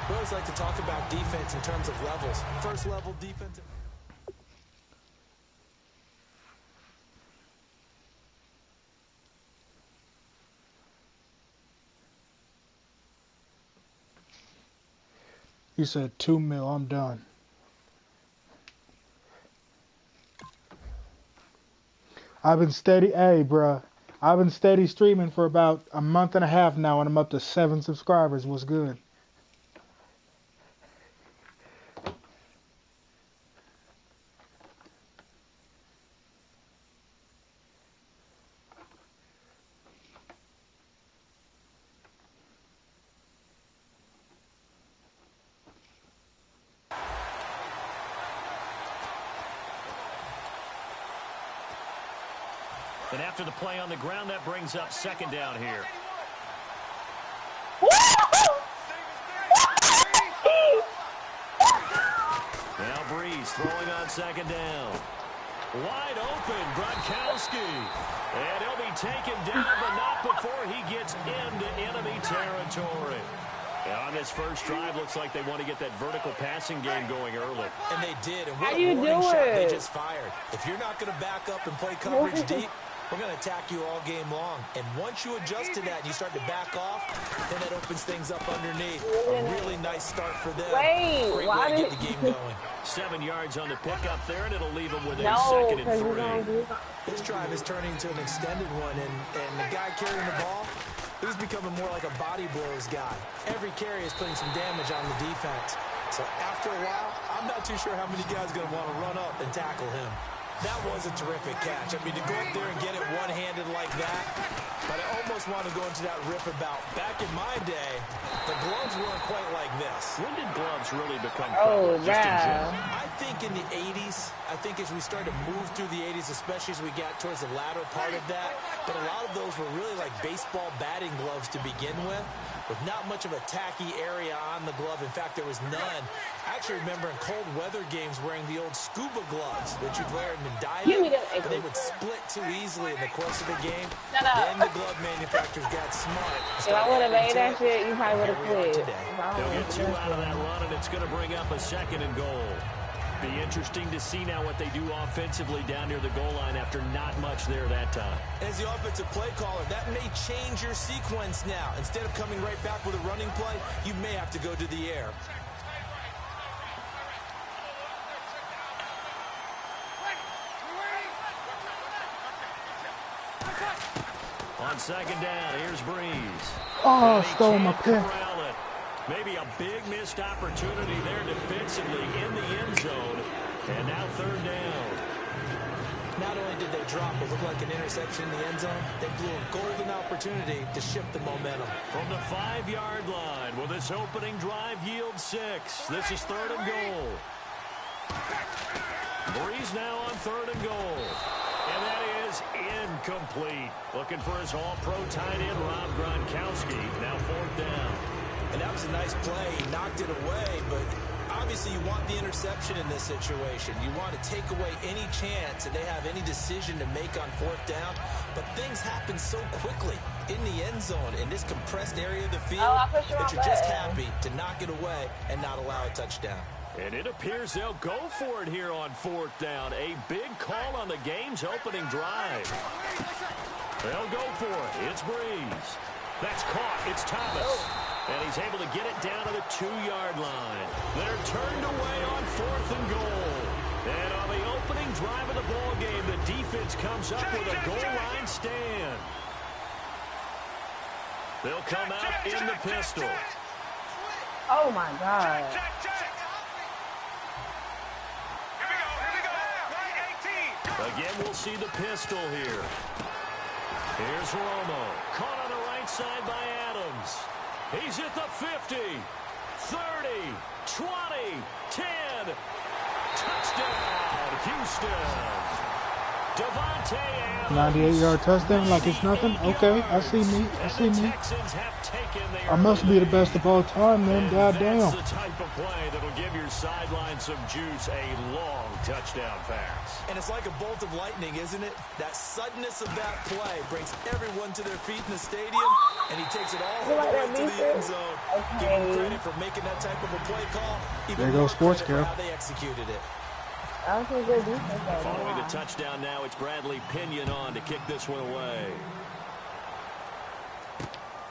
We always like to talk about defense in terms of levels. First level defense. He said 2 mil, I'm done. I've been steady, hey bruh, I've been steady streaming for about a month and a half now and I'm up to 7 subscribers. What's good? And after the play on the ground, that brings up second down here. Now Breeze throwing on second down. Wide open, Gronkowski. And he'll be taken down, but not before he gets into enemy territory. And on this first drive, looks like they want to get that vertical passing game going early. And they did. And what a warning shot they just fired. If you're not going to back up and play coverage deep, we're going to attack you all game long. And once you adjust to that and you start to back off, then that opens things up underneath. A really nice start for them. Wait, great way to get the game going. 7 yards on the pickup there, and it'll leave them with a second and 3. This drive is turning into an extended one, and the guy carrying the ball, he's becoming more like a body blows guy. Every carry is putting some damage on the defense. So after a while, I'm not too sure how many guys are going to want to run up and tackle him. That was a terrific catch. I mean, to go up there and get it one-handed like that, but I almost want to go into that riff about back in my day, the gloves weren't quite like this. When did gloves really become prevalent? just in general? I think in the 80s, I think as we started to move through the 80s, especially as we got towards the latter part of that, but a lot of those were really like baseball batting gloves to begin with not much of a tacky area on the glove. In fact, there was none. I actually remember in cold weather games wearing the old scuba gloves that you'd wear in diving, and they would split too easily in the course of a game. Then the glove manufacturers got smart. If I would have made that shit, you probably would have quit. They'll get 2 out of that run, and it's going to bring up a second and goal. Be interesting to see now what they do offensively down near the goal line after not much there that time. As the offensive play caller, that may change your sequence now. Instead of coming right back with a running play, you may have to go to the air. second down, here's Breeze. Oh, stole my pick. Maybe a big missed opportunity there defensively in the end zone. And now third down. Not only did they drop what looked like an interception in the end zone, they blew a golden opportunity to shift the momentum. From the 5-yard line, will this opening drive yield 6? This is third and goal. Breeze now on third and goal. And that is incomplete. Looking for his all-pro tight end, Rob Gronkowski. Now fourth down. And that was a nice play. He knocked it away, but obviously you want the interception in this situation. You want to take away any chance that they have any decision to make on fourth down. But things happen so quickly in the end zone, in this compressed area of the field, that you're just happy to knock it away and not allow a touchdown. And it appears they'll go for it here on fourth down. A big call on the game's opening drive. They'll go for it. It's Breeze. That's caught. It's Thomas. And he's able to get it down to the 2-yard line. They're turned away on fourth and goal. And on the opening drive of the ball game, the defense comes up with a goal line stand. They'll come out in the pistol. Oh, my God. Again, we'll see the pistol here. Here's Romo. Caught on the right side by Adams. He's at the 50, 30, 20, 10. Touchdown, Houston. Devontae Adams. 98-yard touchdown like it's nothing. Okay, I see me. I see me. I must be the best of all time, man. Goddamn. That's the type of play that'll give your sideline some juice. A long touchdown pass. And it's like a bolt of lightning, isn't it? That suddenness of that play brings everyone to their feet in the stadium, and he takes it all the way to the end zone. Give him credit for making that type of a play call. There goes Sports Care. How they executed it. Following the touchdown now, it's Bradley Pinion on to kick this one away.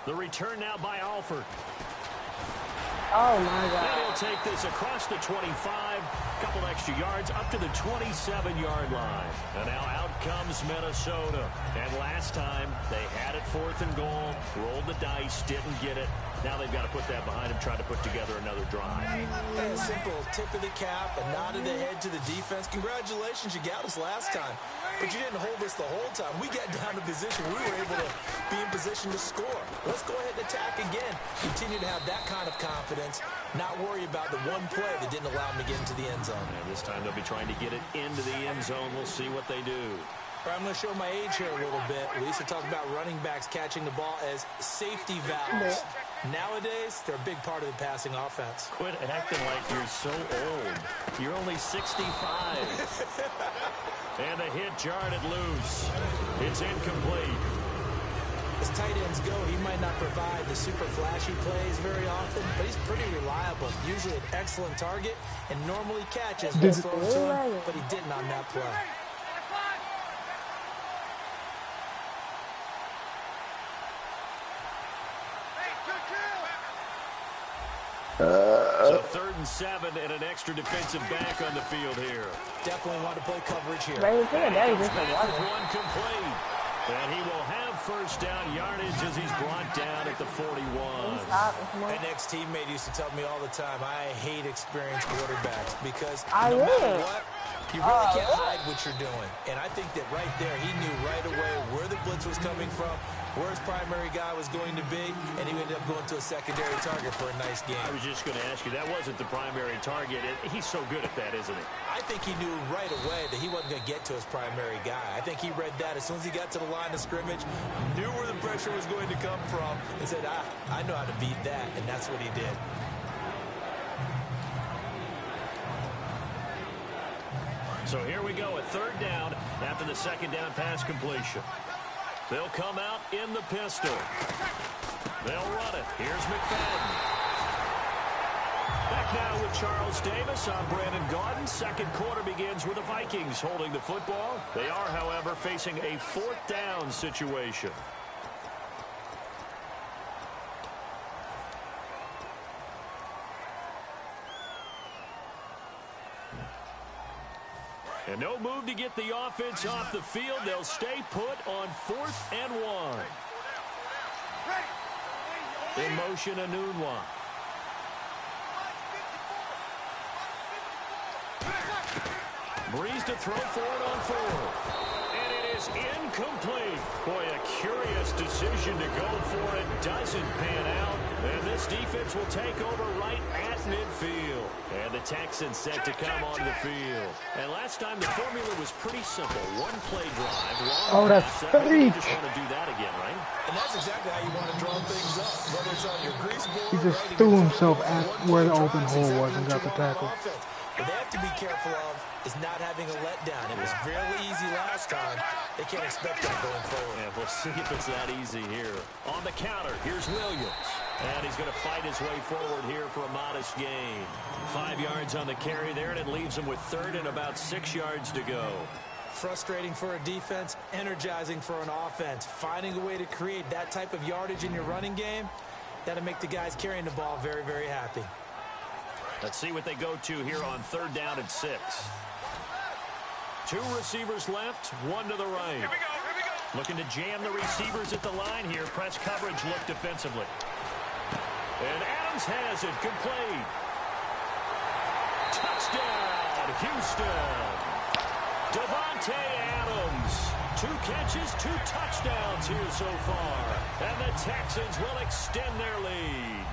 The return now by Alford. Oh, my God. And he'll take this across the 25, couple extra yards, up to the 27-yard line. And now out comes Minnesota. And last time, they had it fourth and goal, rolled the dice, didn't get it. Now they've got to put that behind them, try to put together another drive. A simple tip of the cap, a nod of the head to the defense. Congratulations, you got us last time. But you didn't hold us the whole time. We got down to position. We were able to be in position to score. Let's go ahead and attack again. Continue to have that kind of confidence. Not worry about the one play that didn't allow them to get into the end zone. And this time they'll be trying to get it into the end zone. We'll see what they do. All right, I'm going to show my age here a little bit. We used to talk about running backs catching the ball as safety valves. Nowadays, they're a big part of the passing offense. Quit acting like you're so old. You're only 65. And the hit jarred it loose. It's incomplete. As tight ends go, he might not provide the super flashy plays very often, but he's pretty reliable. Usually an excellent target and normally catches when thrown to him, but he didn't on that play. So 3rd and 7 and an extra defensive back on the field here. Definitely want to play coverage here. One complete. And he will have first down yardage as he's brought down at the 41. An ex-teammate used to tell me all the time, I hate experienced quarterbacks because no matter what, you really can't hide what you're doing. And I think that right there, he knew right away where the blitz was coming from, where his primary guy was going to be, and he ended up going to a secondary target for a nice game. I was just going to ask you, that wasn't the primary target. He's so good at that, isn't he? I think he knew right away that he wasn't going to get to his primary guy. I think he read that as soon as he got to the line of scrimmage, knew where the pressure was going to come from, and said, I know how to beat that, and that's what he did. So here we go at 3rd down after the 2nd down pass completion. They'll come out in the pistol. They'll run it. Here's McFadden. Back now with Charles Davis. I'm Brandon Gaudin. 2nd quarter begins with the Vikings holding the football. They are, however, facing a 4th down situation. And no move to get the offense off the field. They'll stay put on 4th and 1. In motion, Anunwa. Breeze to throw for it on fourth. And it is incomplete. Boy, a curious decision to go for it. Doesn't pan out. And this defense will take over right at midfield. And the Texans set to come onto the field. And last time the formula was pretty simple. One play drive. Oh, that's fake. You fake. just want to do that again, right? And that's exactly how you want to draw things up. Whether it's on your grease board, He just threw himself at where the open hole was and got the tackle. What they have to be careful of is not having a letdown. It was fairly easy last time. They can't expect that going forward. Yeah, we'll see if it's that easy here. On the counter, here's Williams. And he's going to fight his way forward here for a modest gain. 5 yards on the carry there, and it leaves him with third and about 6 yards to go. Frustrating for a defense, energizing for an offense. Finding a way to create that type of yardage in your running game, that'll make the guys carrying the ball very, very happy. Let's see what they go to here on third down and 6. 2 receivers left, 1 to the right. Here we go. Looking to jam the receivers at the line here. Press coverage look defensively. And Adams has it complete. Touchdown, Houston. Devontae Adams. 2 catches, 2 touchdowns here so far. And the Texans will extend their lead.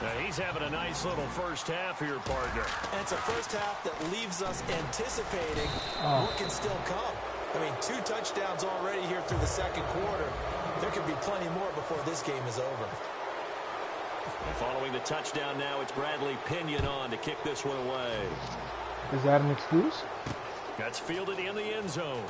Now he's having a nice little first half here, partner. And it's a first half that leaves us anticipating what can still come. I mean, 2 touchdowns already here through the second quarter. There could be plenty more before this game is over. And following the touchdown now, it's Bradley Pinion on to kick this one away. Is that an excuse? That's fielded in the end zone.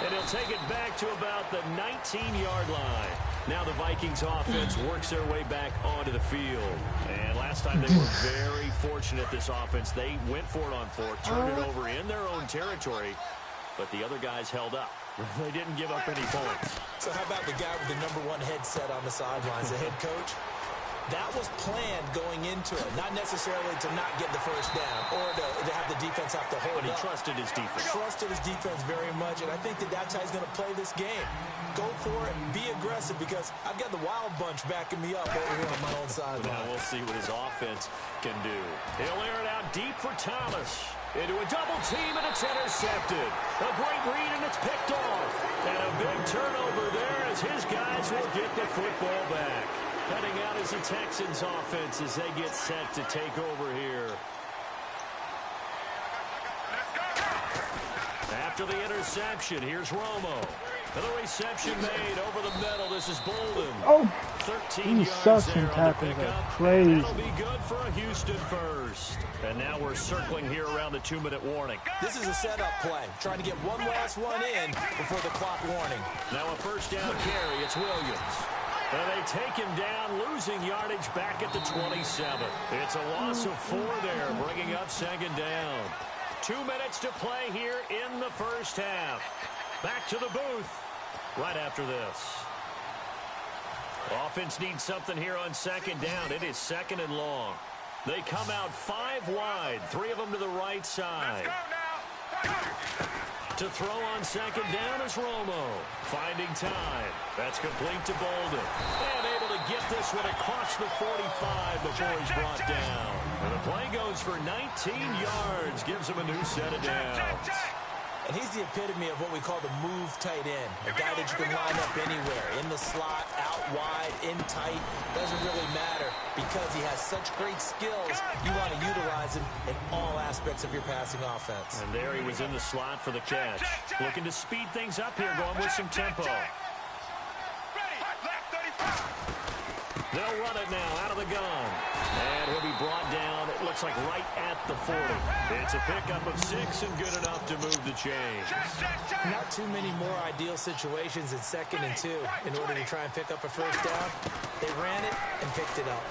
And he'll take it back to about the 19-yard line. Now the Vikings offense works their way back onto the field. And last time they were very fortunate, this offense. They went for it on 4th, turned it over in their own territory, but the other guys held up. They didn't give up any points. So how about the guy with the #1 headset on the sidelines, the head coach? That was planned going into it, not necessarily to not get the first down or to have the defense have to hold But he up. trusted his defense. Trusted his defense very much, and I think that that's how he's going to play this game. Go for it, be aggressive, because I've got the wild bunch backing me up over here on my own sideline. Now we'll see what his offense can do. He'll air it out deep for Thomas. Into a double team, and it's intercepted. A great read, and it's picked off. And a big turnover there as his guys will get the football back. Heading out is the Texans offense as they get set to take over here. After the interception, here's Romo. And the reception made over the middle. This is Bolden. Oh, 13 these yards suction there on the tackles are pickup. crazy. That'll be good for a Houston first. And now we're circling here around the 2-minute warning. This is a setup play, trying to get one last one in before the clock warning. Now a first down carry. It's Williams. And they take him down, losing yardage back at the 27. It's a loss of 4 there, bringing up second down. 2 minutes to play here in the first half. Back to the booth right after this. Offense needs something here on second down. It is second and long. They come out 5 wide, 3 of them to the right side. To throw on second down is Romo. Finding time. That's complete to Bolden. And able to get this one across the 45 before he's brought down. And the play goes for 19 yards. Gives him a new set of downs. And he's the epitome of what we call the move tight end. A guy that you can line up anywhere. In the slot, out wide, in tight. Doesn't really matter because he has such great skills. You want to utilize him in all aspects of your passing offense. And there he was in the slot for the catch. Looking to speed things up here, going with some tempo. They'll run it now out of the gun. And he'll be brought down, it looks like right at the 40. It's a pickup of 6 and good enough to move the chains. Not too many more ideal situations in 2nd and 2 in order to try and pick up a first down. They ran it and picked it up.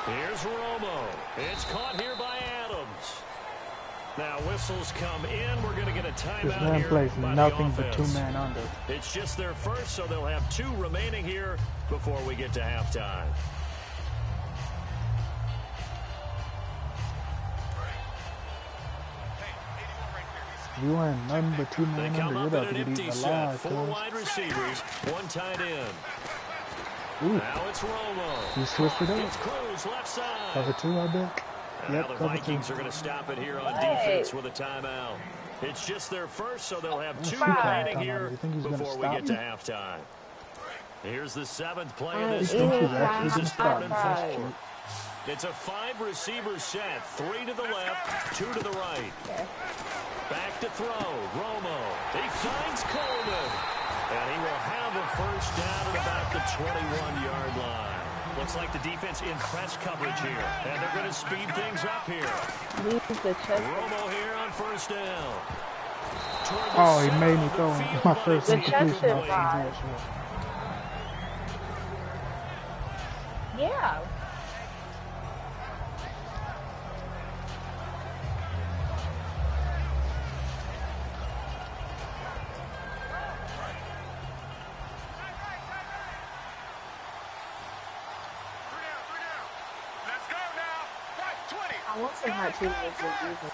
Here's Romo. It's caught here by Adams. Now whistles come in. We're going to get a this timeout man here plays by nothing the but offense. 2-man under. It's just their first, so they'll have 2 remaining here before we get to halftime. You ain't nothing but They 2-man come under. You're up about in to an get empty eaten set. alive, 4 cuz. wide receivers, 1 tight end. Ooh. Now it's Romo. He switched it It's up. Cruz left side. Cover 2, I bet. And now Yep, the cover 2. Vikings are going to stop it here on defense with a timeout. It's just their first, so they'll have 2 Five. remaining here You think he's gonna before we stop get to him? halftime. Here's the 7th play of I'm this eating drive. actually This gonna is stop 3rd him. and 4. It's a 5-receiver set. 3 to the left, 2 to the right. Back to throw. Romo. He finds Coleman. And he will have a first down at about the 21-yard line. Looks like the defense in press coverage here. And they're going to speed things up here. Romo here on first down. Oh, he made me throw my first The incompletion Chester off vibe. the short. Yeah. Let's go now. Right, 20. I want some hot teammates with defense.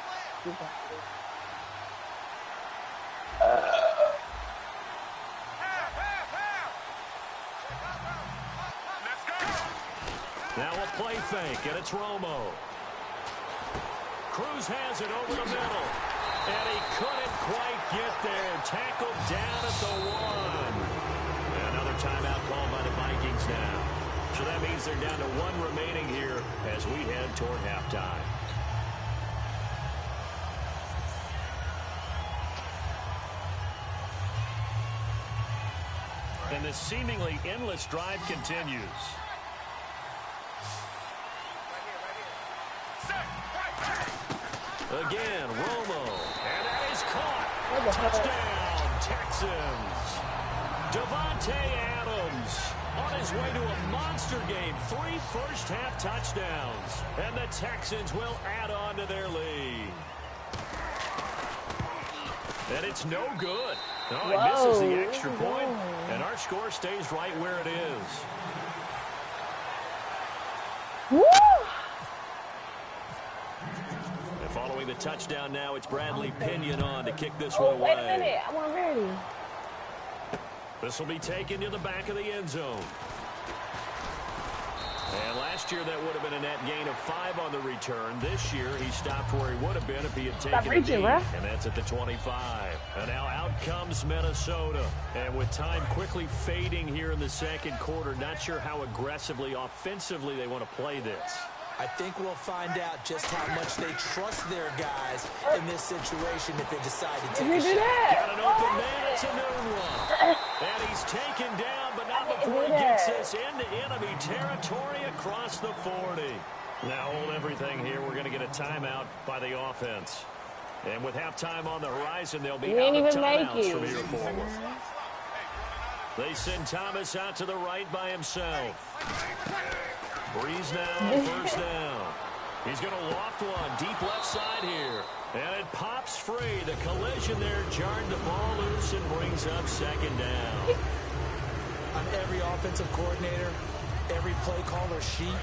Half, half, half. Let's go. Now a play fake, and it's Romo. Cruz has it over the middle. And he couldn't quite get there. Tackled down at the 1. Another timeout called by the Vikings now. So that means they're down to 1 remaining here as we head toward halftime. And this seemingly endless drive continues. Again, Romo. And that is caught. Touchdown, Texans. Devontae Adams on his way to a monster game. 3 first-half touchdowns. And the Texans will add on to their lead. And it's no good. No, he misses the extra point, and our score stays right where it is. Woo! And following the touchdown now, it's Bradley Pinion on to kick this one away. Wait a minute. I want ready. This will be taken to the back of the end zone. And last year, that would have been a net gain of 5 on the return. This year, he stopped where he would have been if he had taken a knee. And that's at the 25. And now out comes Minnesota. And with time quickly fading here in the second quarter, not sure how aggressively, offensively they want to play this. I think we'll find out just how much they trust their guys in this situation if they decide to take a shot. Got an open man. It's a new one. And he's taken down, but not before he gets us into enemy territory across the 40. Now hold everything here. We're going to get a timeout by the offense. And with halftime on the horizon, they'll be out of timeouts from here forward. They send Thomas out to the right by himself. Breeze now on first down. He's going to loft one deep left side here. And it pops free. The collision there jarred the ball loose and brings up second down. On every offensive coordinator, every play caller sheet,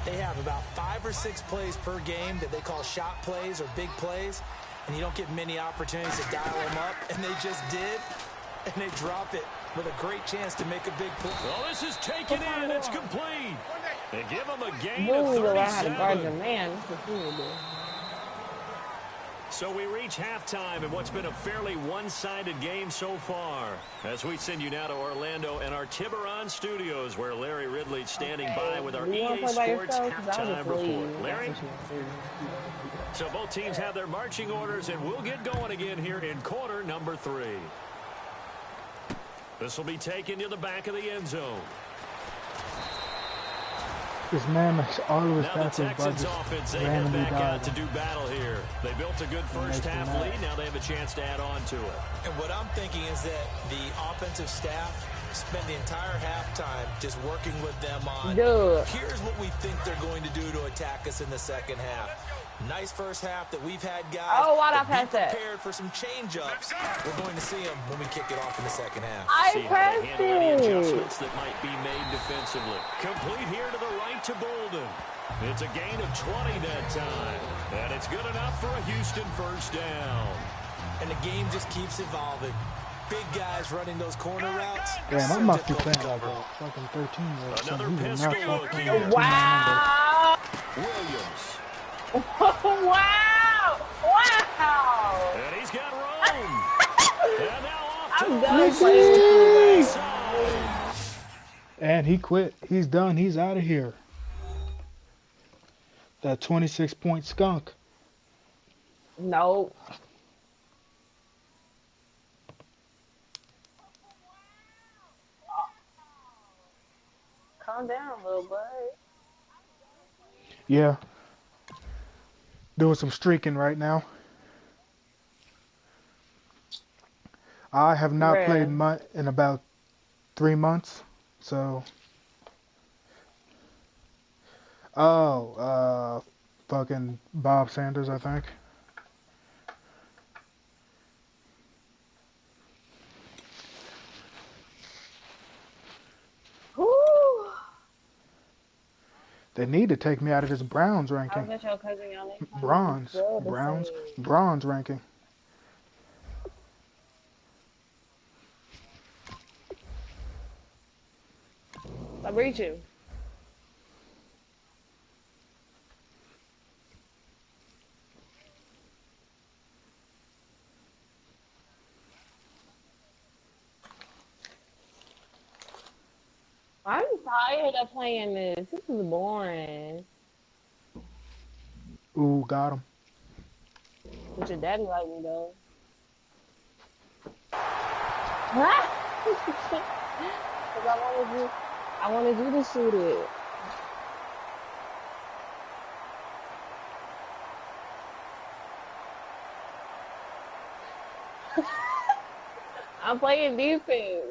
they have about 5 or 6 plays per game that they call shot plays or big plays. And you don't get many opportunities to dial them up. And they just did. And they drop it with a great chance to make a big play. Well, this is taken in. It's complete. They give him a gain of 37. So we reach halftime in what's been a fairly one-sided game so far. As we send you now to Orlando and our Tiburon studios, where Larry Ridley's standing by with our EA Sports halftime report. Larry? So both teams have their marching orders, and we'll get going again here in quarter number 3. This will be taken to the back of the end zone. This man makes always Now the Texans offense, they head back out to do battle here. They built a good first half lead. Now they have a chance to add on to it. And what I'm thinking is that the offensive staff spend the entire halftime just working with them on, here's what we think they're going to do to attack us in the second half. Nice first half that we've had, guys. Oh, why not be pass that? prepared for some change-ups. We're going to see them when we kick it off in the second half. See how they handle any adjustments that might be made defensively. Complete here to the right to Bolden. It's a gain of 20 that time. And it's good enough for a Houston first down. And the game just keeps evolving. big guys running those corner routes. Damn, I so must be difficult playing to like cover. a fucking 13-year-old or Another something. He did not pistol stop look playing here. like 2-9 Wow. Williams. Wow. Wow. And he's got room. And now off to I'm the done playing with you, man. side. And he quit. He's done. He's out of here. That 26-point skunk. No. Calm down, little bud. Yeah. Doing some streaking right now. I have not played in about 3 months. So. Oh, fucking Bob Sanders, I think. Whew. They need to take me out of this Browns I ranking. was at your cousin, y'all. Bronze ranking. Stop reaching. I'm tired of playing this. This is boring. Ooh, got him. But your daddy like me though. Cause I wanted you to shoot it. I'm playing defense.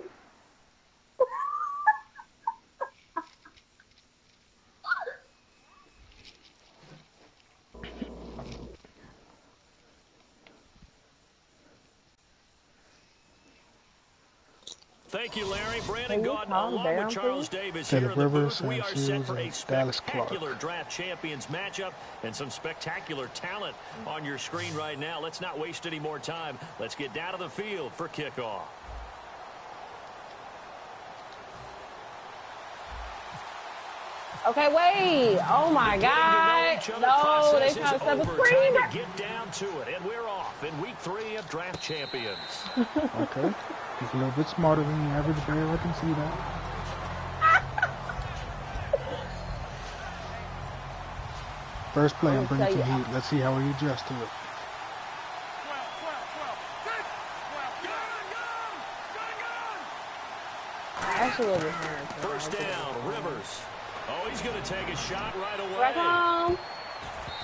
Thank you, Larry. Brandon Can you Gaudin, calm along down, with Charles please? Davis Phillip here in the Rivers booth. We and are Shields set for a and Dallas Clark. spectacular draft champions matchup and some spectacular talent on your screen right now. Let's not waste any more time. Let's get down to the field for kickoff. Okay, wait. Oh my God. No, they trying to set the screen. Time to get down to it, and we're off in week 3 of Draft Champions. Okay. He's a little bit smarter than the average bear. I can see that. First play, I'm bringing some heat. Let's see how he adjusts to it. First down, Rivers. Oh, he's going to take a shot right away. Right on.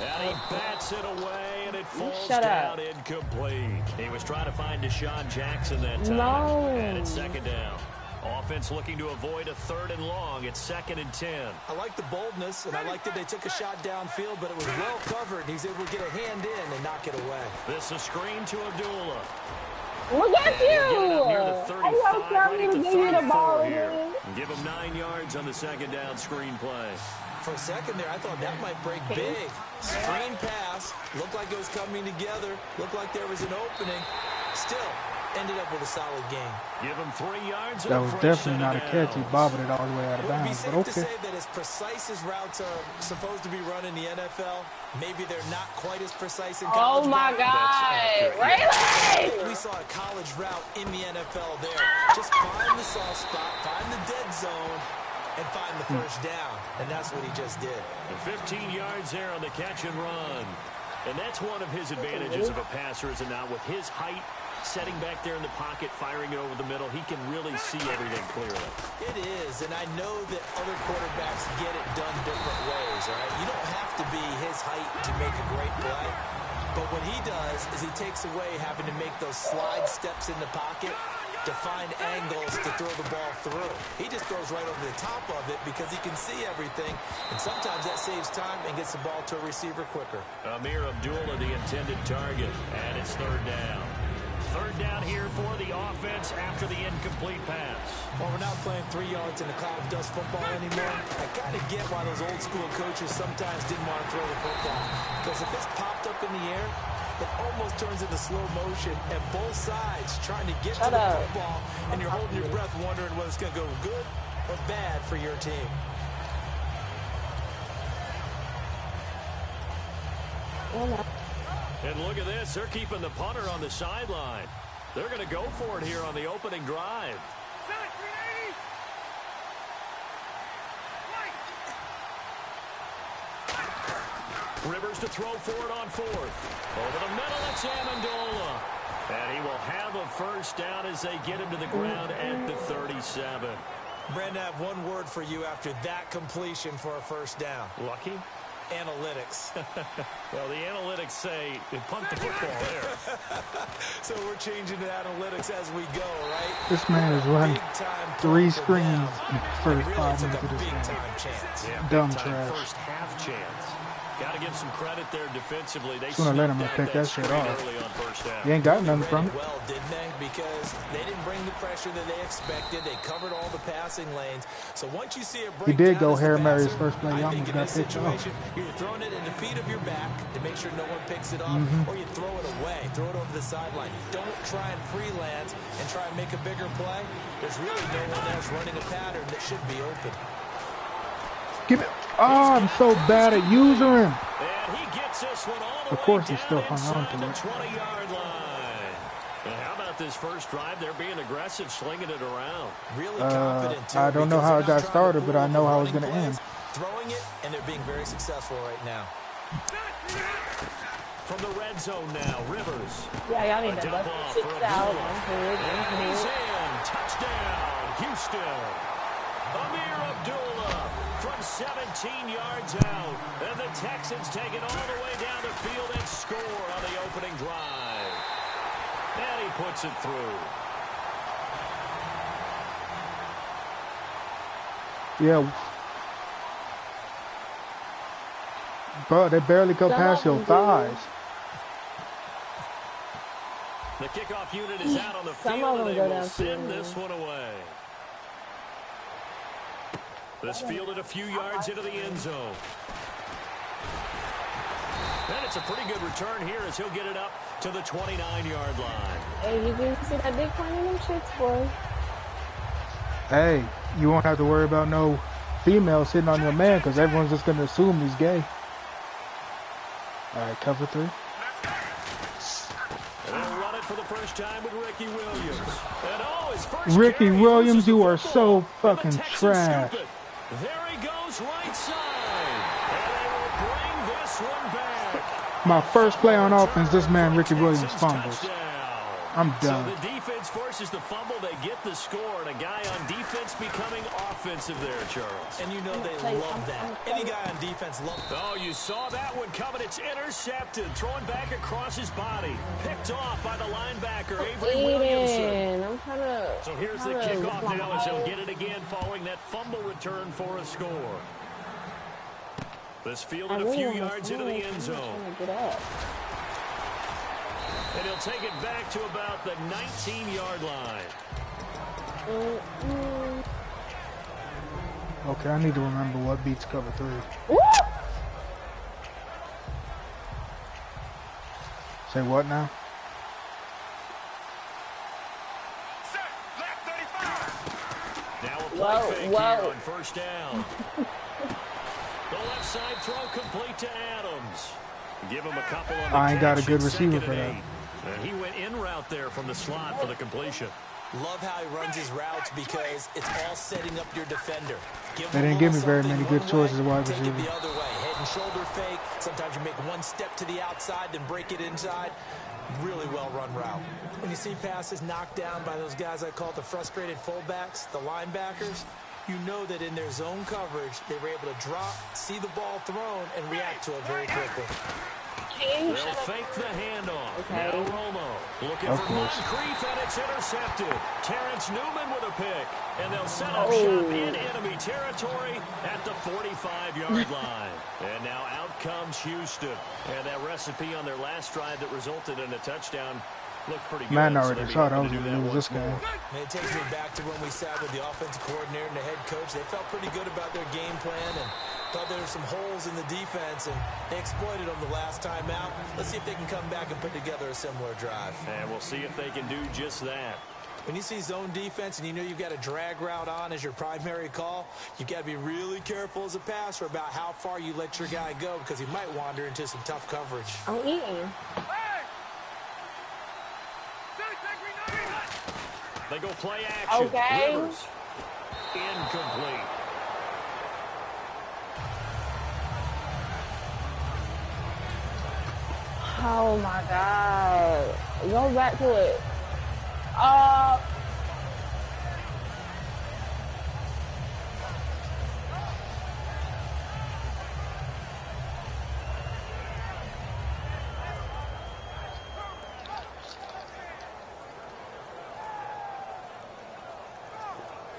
And he bats it away, and it falls Shut down up. incomplete. He was trying to find Deshaun Jackson that time. No. And it's second down. Offense looking to avoid a 3rd and long. It's 2nd and 10. I like the boldness, and I like that they took a shot downfield, but it was well covered. He's able to get a hand in and knock it away. This is a screen to Abdullah. Look at you. Near the 35, I don't tell me right to at the give you the 34 ball here. again. Give him 9 yards on the second down screen play. For a second there, I thought that might break big. Screen pass. Looked like it was coming together. Looked like there was an opening. Still, ended up with a solid game. Give him 3 yards. That was definitely not a catch. He bobbled it all the way out of Would it be bounds. safe But to okay. say that as precise as routes are supposed to be run in the NFL, maybe they're not quite as precise in college? Oh my God. Really? We saw a college route in the NFL there. Just find the soft spot, find the dead zone, and find the first down. And that's what he just did. 15 yards there on the catch and run. And that's one of his advantages of a passer, is it not? With his height, setting back there in the pocket, firing it over the middle, he can really see everything clearly. It is, and I know that other quarterbacks get it done different ways, all right? You don't have to be his height to make a great play. But what he does is he takes away having to make those slide steps in the pocket to find angles to throw the ball through. He just throws right over the top of it because he can see everything, and sometimes that saves time and gets the ball to a receiver quicker. Amir Abdullah, the intended target, and it's 3rd down. 3rd down here for the offense after the incomplete pass. Well, we're not playing 3 yards in a cloud of dust football anymore. I kind of get why those old school coaches sometimes didn't want to throw the football, because if it's popped up in the air, it almost turns into slow motion, and both sides trying to get to Shut the up. football, and you're holding your breath wondering whether it's going to go good or bad for your team. And look at this. They're keeping the punter on the sideline. They're going to go for it here on the opening drive. Rivers to throw for it on fourth. Over the middle, it's Amendola. And he will have a first down as they get him to the ground at the 37. Brandon, I have one word for you after that completion for a first down. Lucky? Analytics. Well, the analytics say punt the football there. So we're changing to analytics as we go, right? This man is running Big-time 3 punt for screens them. in the first Really 5 took minutes a of this game. big-time chance. Yeah, Dumb big-time trash. first half chance. Got to give some credit there defensively. They Just want to let him snuffed out pick that shit screen off. early on first down. You ain't got nothing Read from it it. well, didn't they? Because they didn't bring the pressure that they expected. They covered all the passing lanes. So once you see it break He did down go as a Hail Mary his passer, first play. He I almost think in got this picked off. situation, you're throwing it in the feet of your back to make sure no one picks it up, or you throw it away, throw it over the sideline. Don't try and freelance and try and make a bigger play. There's really no one else running a pattern that should be open. Give it. Oh, I'm so bad at using him. And he gets this one all the Of course way he still down hung on inside to the it. 20-yard line. And how about this first drive? They're being aggressive, slinging it around. Really confident, too, I don't know because how they're it got not trying started, to but I fool know with how it's running going to end. plays, throwing it, and they're being very successful right now. From the red zone now, Rivers. Yeah, y'all need A to dump bust off the for shit out. Abdullah. And he's in. Touchdown, Houston. Amir Abdullah from 17 yards out. And the Texans take it all the way down the field and score on the opening drive. And he puts it through. Yeah. Bro, they barely go past your thighs. The kickoff unit is out on the Some field, of and them they go will down send field. this one away. This fielded a few yards into the end zone. And it's a pretty good return here as he'll get it up to the 29-yard line. Hey, you can see that big point in them shits, boy. Hey, you won't have to worry about no female sitting on your man because everyone's just going to assume he's gay. All right, cover 3. And they'll run it for the first time with Ricky Williams. And oh, his first Ricky carry, Williams, loses the you are football. so fucking And the Texans trash. scoop it. There he goes right side. And they will bring this one back. My first play on offense, this man, Ricky Williams, Texans fumbles. touchdown. I'm done. So the defense forces the fumble. They get the score. And a guy on defense becoming offensive there, Charles. And you know they love that. Any guy on defense loves that. Oh, you saw that one coming. It's intercepted. Throwing back across his body. Picked off by the linebacker, Avery Williamson. Aiden, I'm trying to. So here's the kickoff now as they'll get it again following that fumble return for a score. This fielded a few yards into the end zone. And he'll take it back to about the 19-yard line. Okay, I need to remember what beats cover 3. Woo! Say what now? Set. Left 35. Now a Whoa, play fake whoa. here on first down. The left side throw complete to Adams. Give him a couple on the I ain't got a catch. good It's receiver second for and that. 8. And he went in route there from the slot for the completion. Love how he runs his routes because it's all setting up your defender. They didn't give me very many good choices at wide Take it receiver. the other way. Head and shoulder fake. Sometimes you make one step to the outside, then break it inside. Really well-run route. When you see passes knocked down by those guys I call the frustrated fullbacks, the linebackers, you know that in their zone coverage, they were able to drop, see the ball thrown, and react to it very quickly. They'll fake the handoff. Okay. Now Romo looking Of for course. Moncrief, and it's intercepted. Terrence Newman with a pick. And they'll set up shop in enemy territory at the 45-yard line. And now out comes Houston. And that recipe on their last drive that resulted in a touchdown looked pretty good. Man, I so already they'll be saw that hoping was to do going to lose once this game. more. And it takes me back to when we sat with the offensive coordinator and the head coach. They felt pretty good about their game plan, and Thought there were some holes in the defense, and they exploited them the last time out. Let's see if they can come back and put together a similar drive. And we'll see if they can do just that. When you see zone defense and you know you've got a drag route on as your primary call, you've got to be really careful as a passer about how far you let your guy go because he might wander into some tough coverage. I'm eating. They go play action. Okay. Rivers. Incomplete. Oh my God. Go back to it.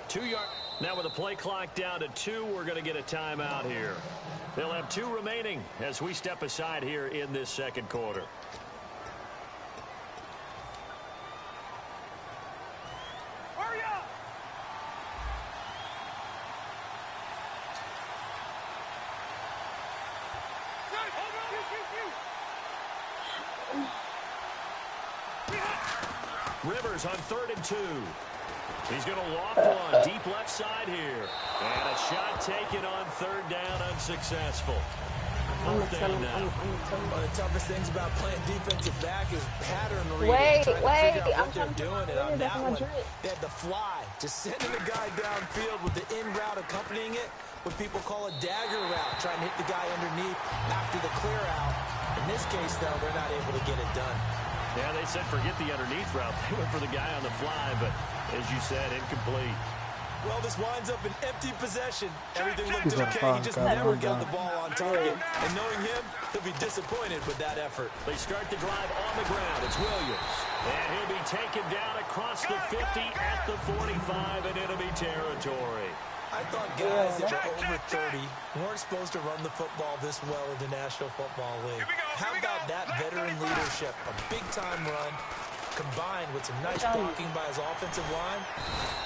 2 yard. Now with the play clock down to 2, we're going to get a timeout here. They'll have 2 remaining as we step aside here in this second quarter. Hurry up! Rivers on 3rd and 2. He's going to loft one deep left side here. And a shot taken on 3rd down, unsuccessful. I'm Fourth down now. One of the toughest things about playing defensive back is pattern reading. Wait, trying to wait, figure out I'm what they're trying to doing. find And on it. that That's my one, drink. they had the fly, just sending the guy downfield with the in route accompanying it, what people call a dagger route, trying to hit the guy underneath after the clear out. In this case, though, they're not able to get it done. Yeah, they said forget the underneath route. They went for the guy on the fly, but as you said, incomplete. Well, this winds up an empty possession. Everything looked He's gonna okay. fall, He just God, never I'm got done. the ball on target. And knowing him, he'll be disappointed with that effort. They start the drive on the ground. It's Williams. And he'll be taken down across the 50 at the 45 in enemy territory. I thought guys that were over 30 weren't supposed to run the football this well in the National Football League. How about that veteran leadership? A big-time run combined with some nice blocking by his offensive line,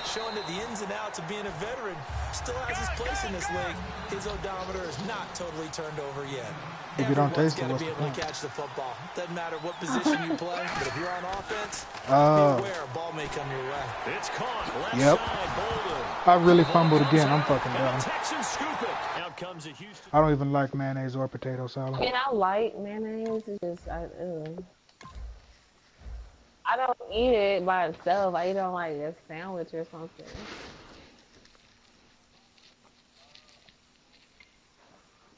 showing that the ins and outs of being a veteran still has his place in this league. His odometer is not totally turned over yet. If you don't Everyone's taste it, got to what's be the able point? to catch the football. Doesn't matter what position you play, but if you're on offense, be Oh. aware a ball may come your way. It's caught. Left Yep. side, Bolden. I really fumbled again. I'm fucking And done. the Texans scoop it. Out comes a Houston. I don't even like mayonnaise or potato salad. And I like mayonnaise. It's just, I don't eat it by itself. I eat it on like a sandwich or something.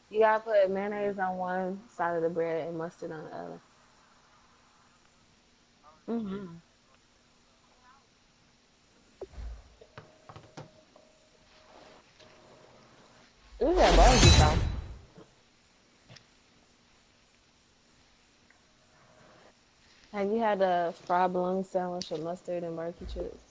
You gotta put mayonnaise on one side of the bread and mustard on the other. Ooh, that barbecue sauce. Have you had a fried bologna sandwich with mustard and barbecue chips?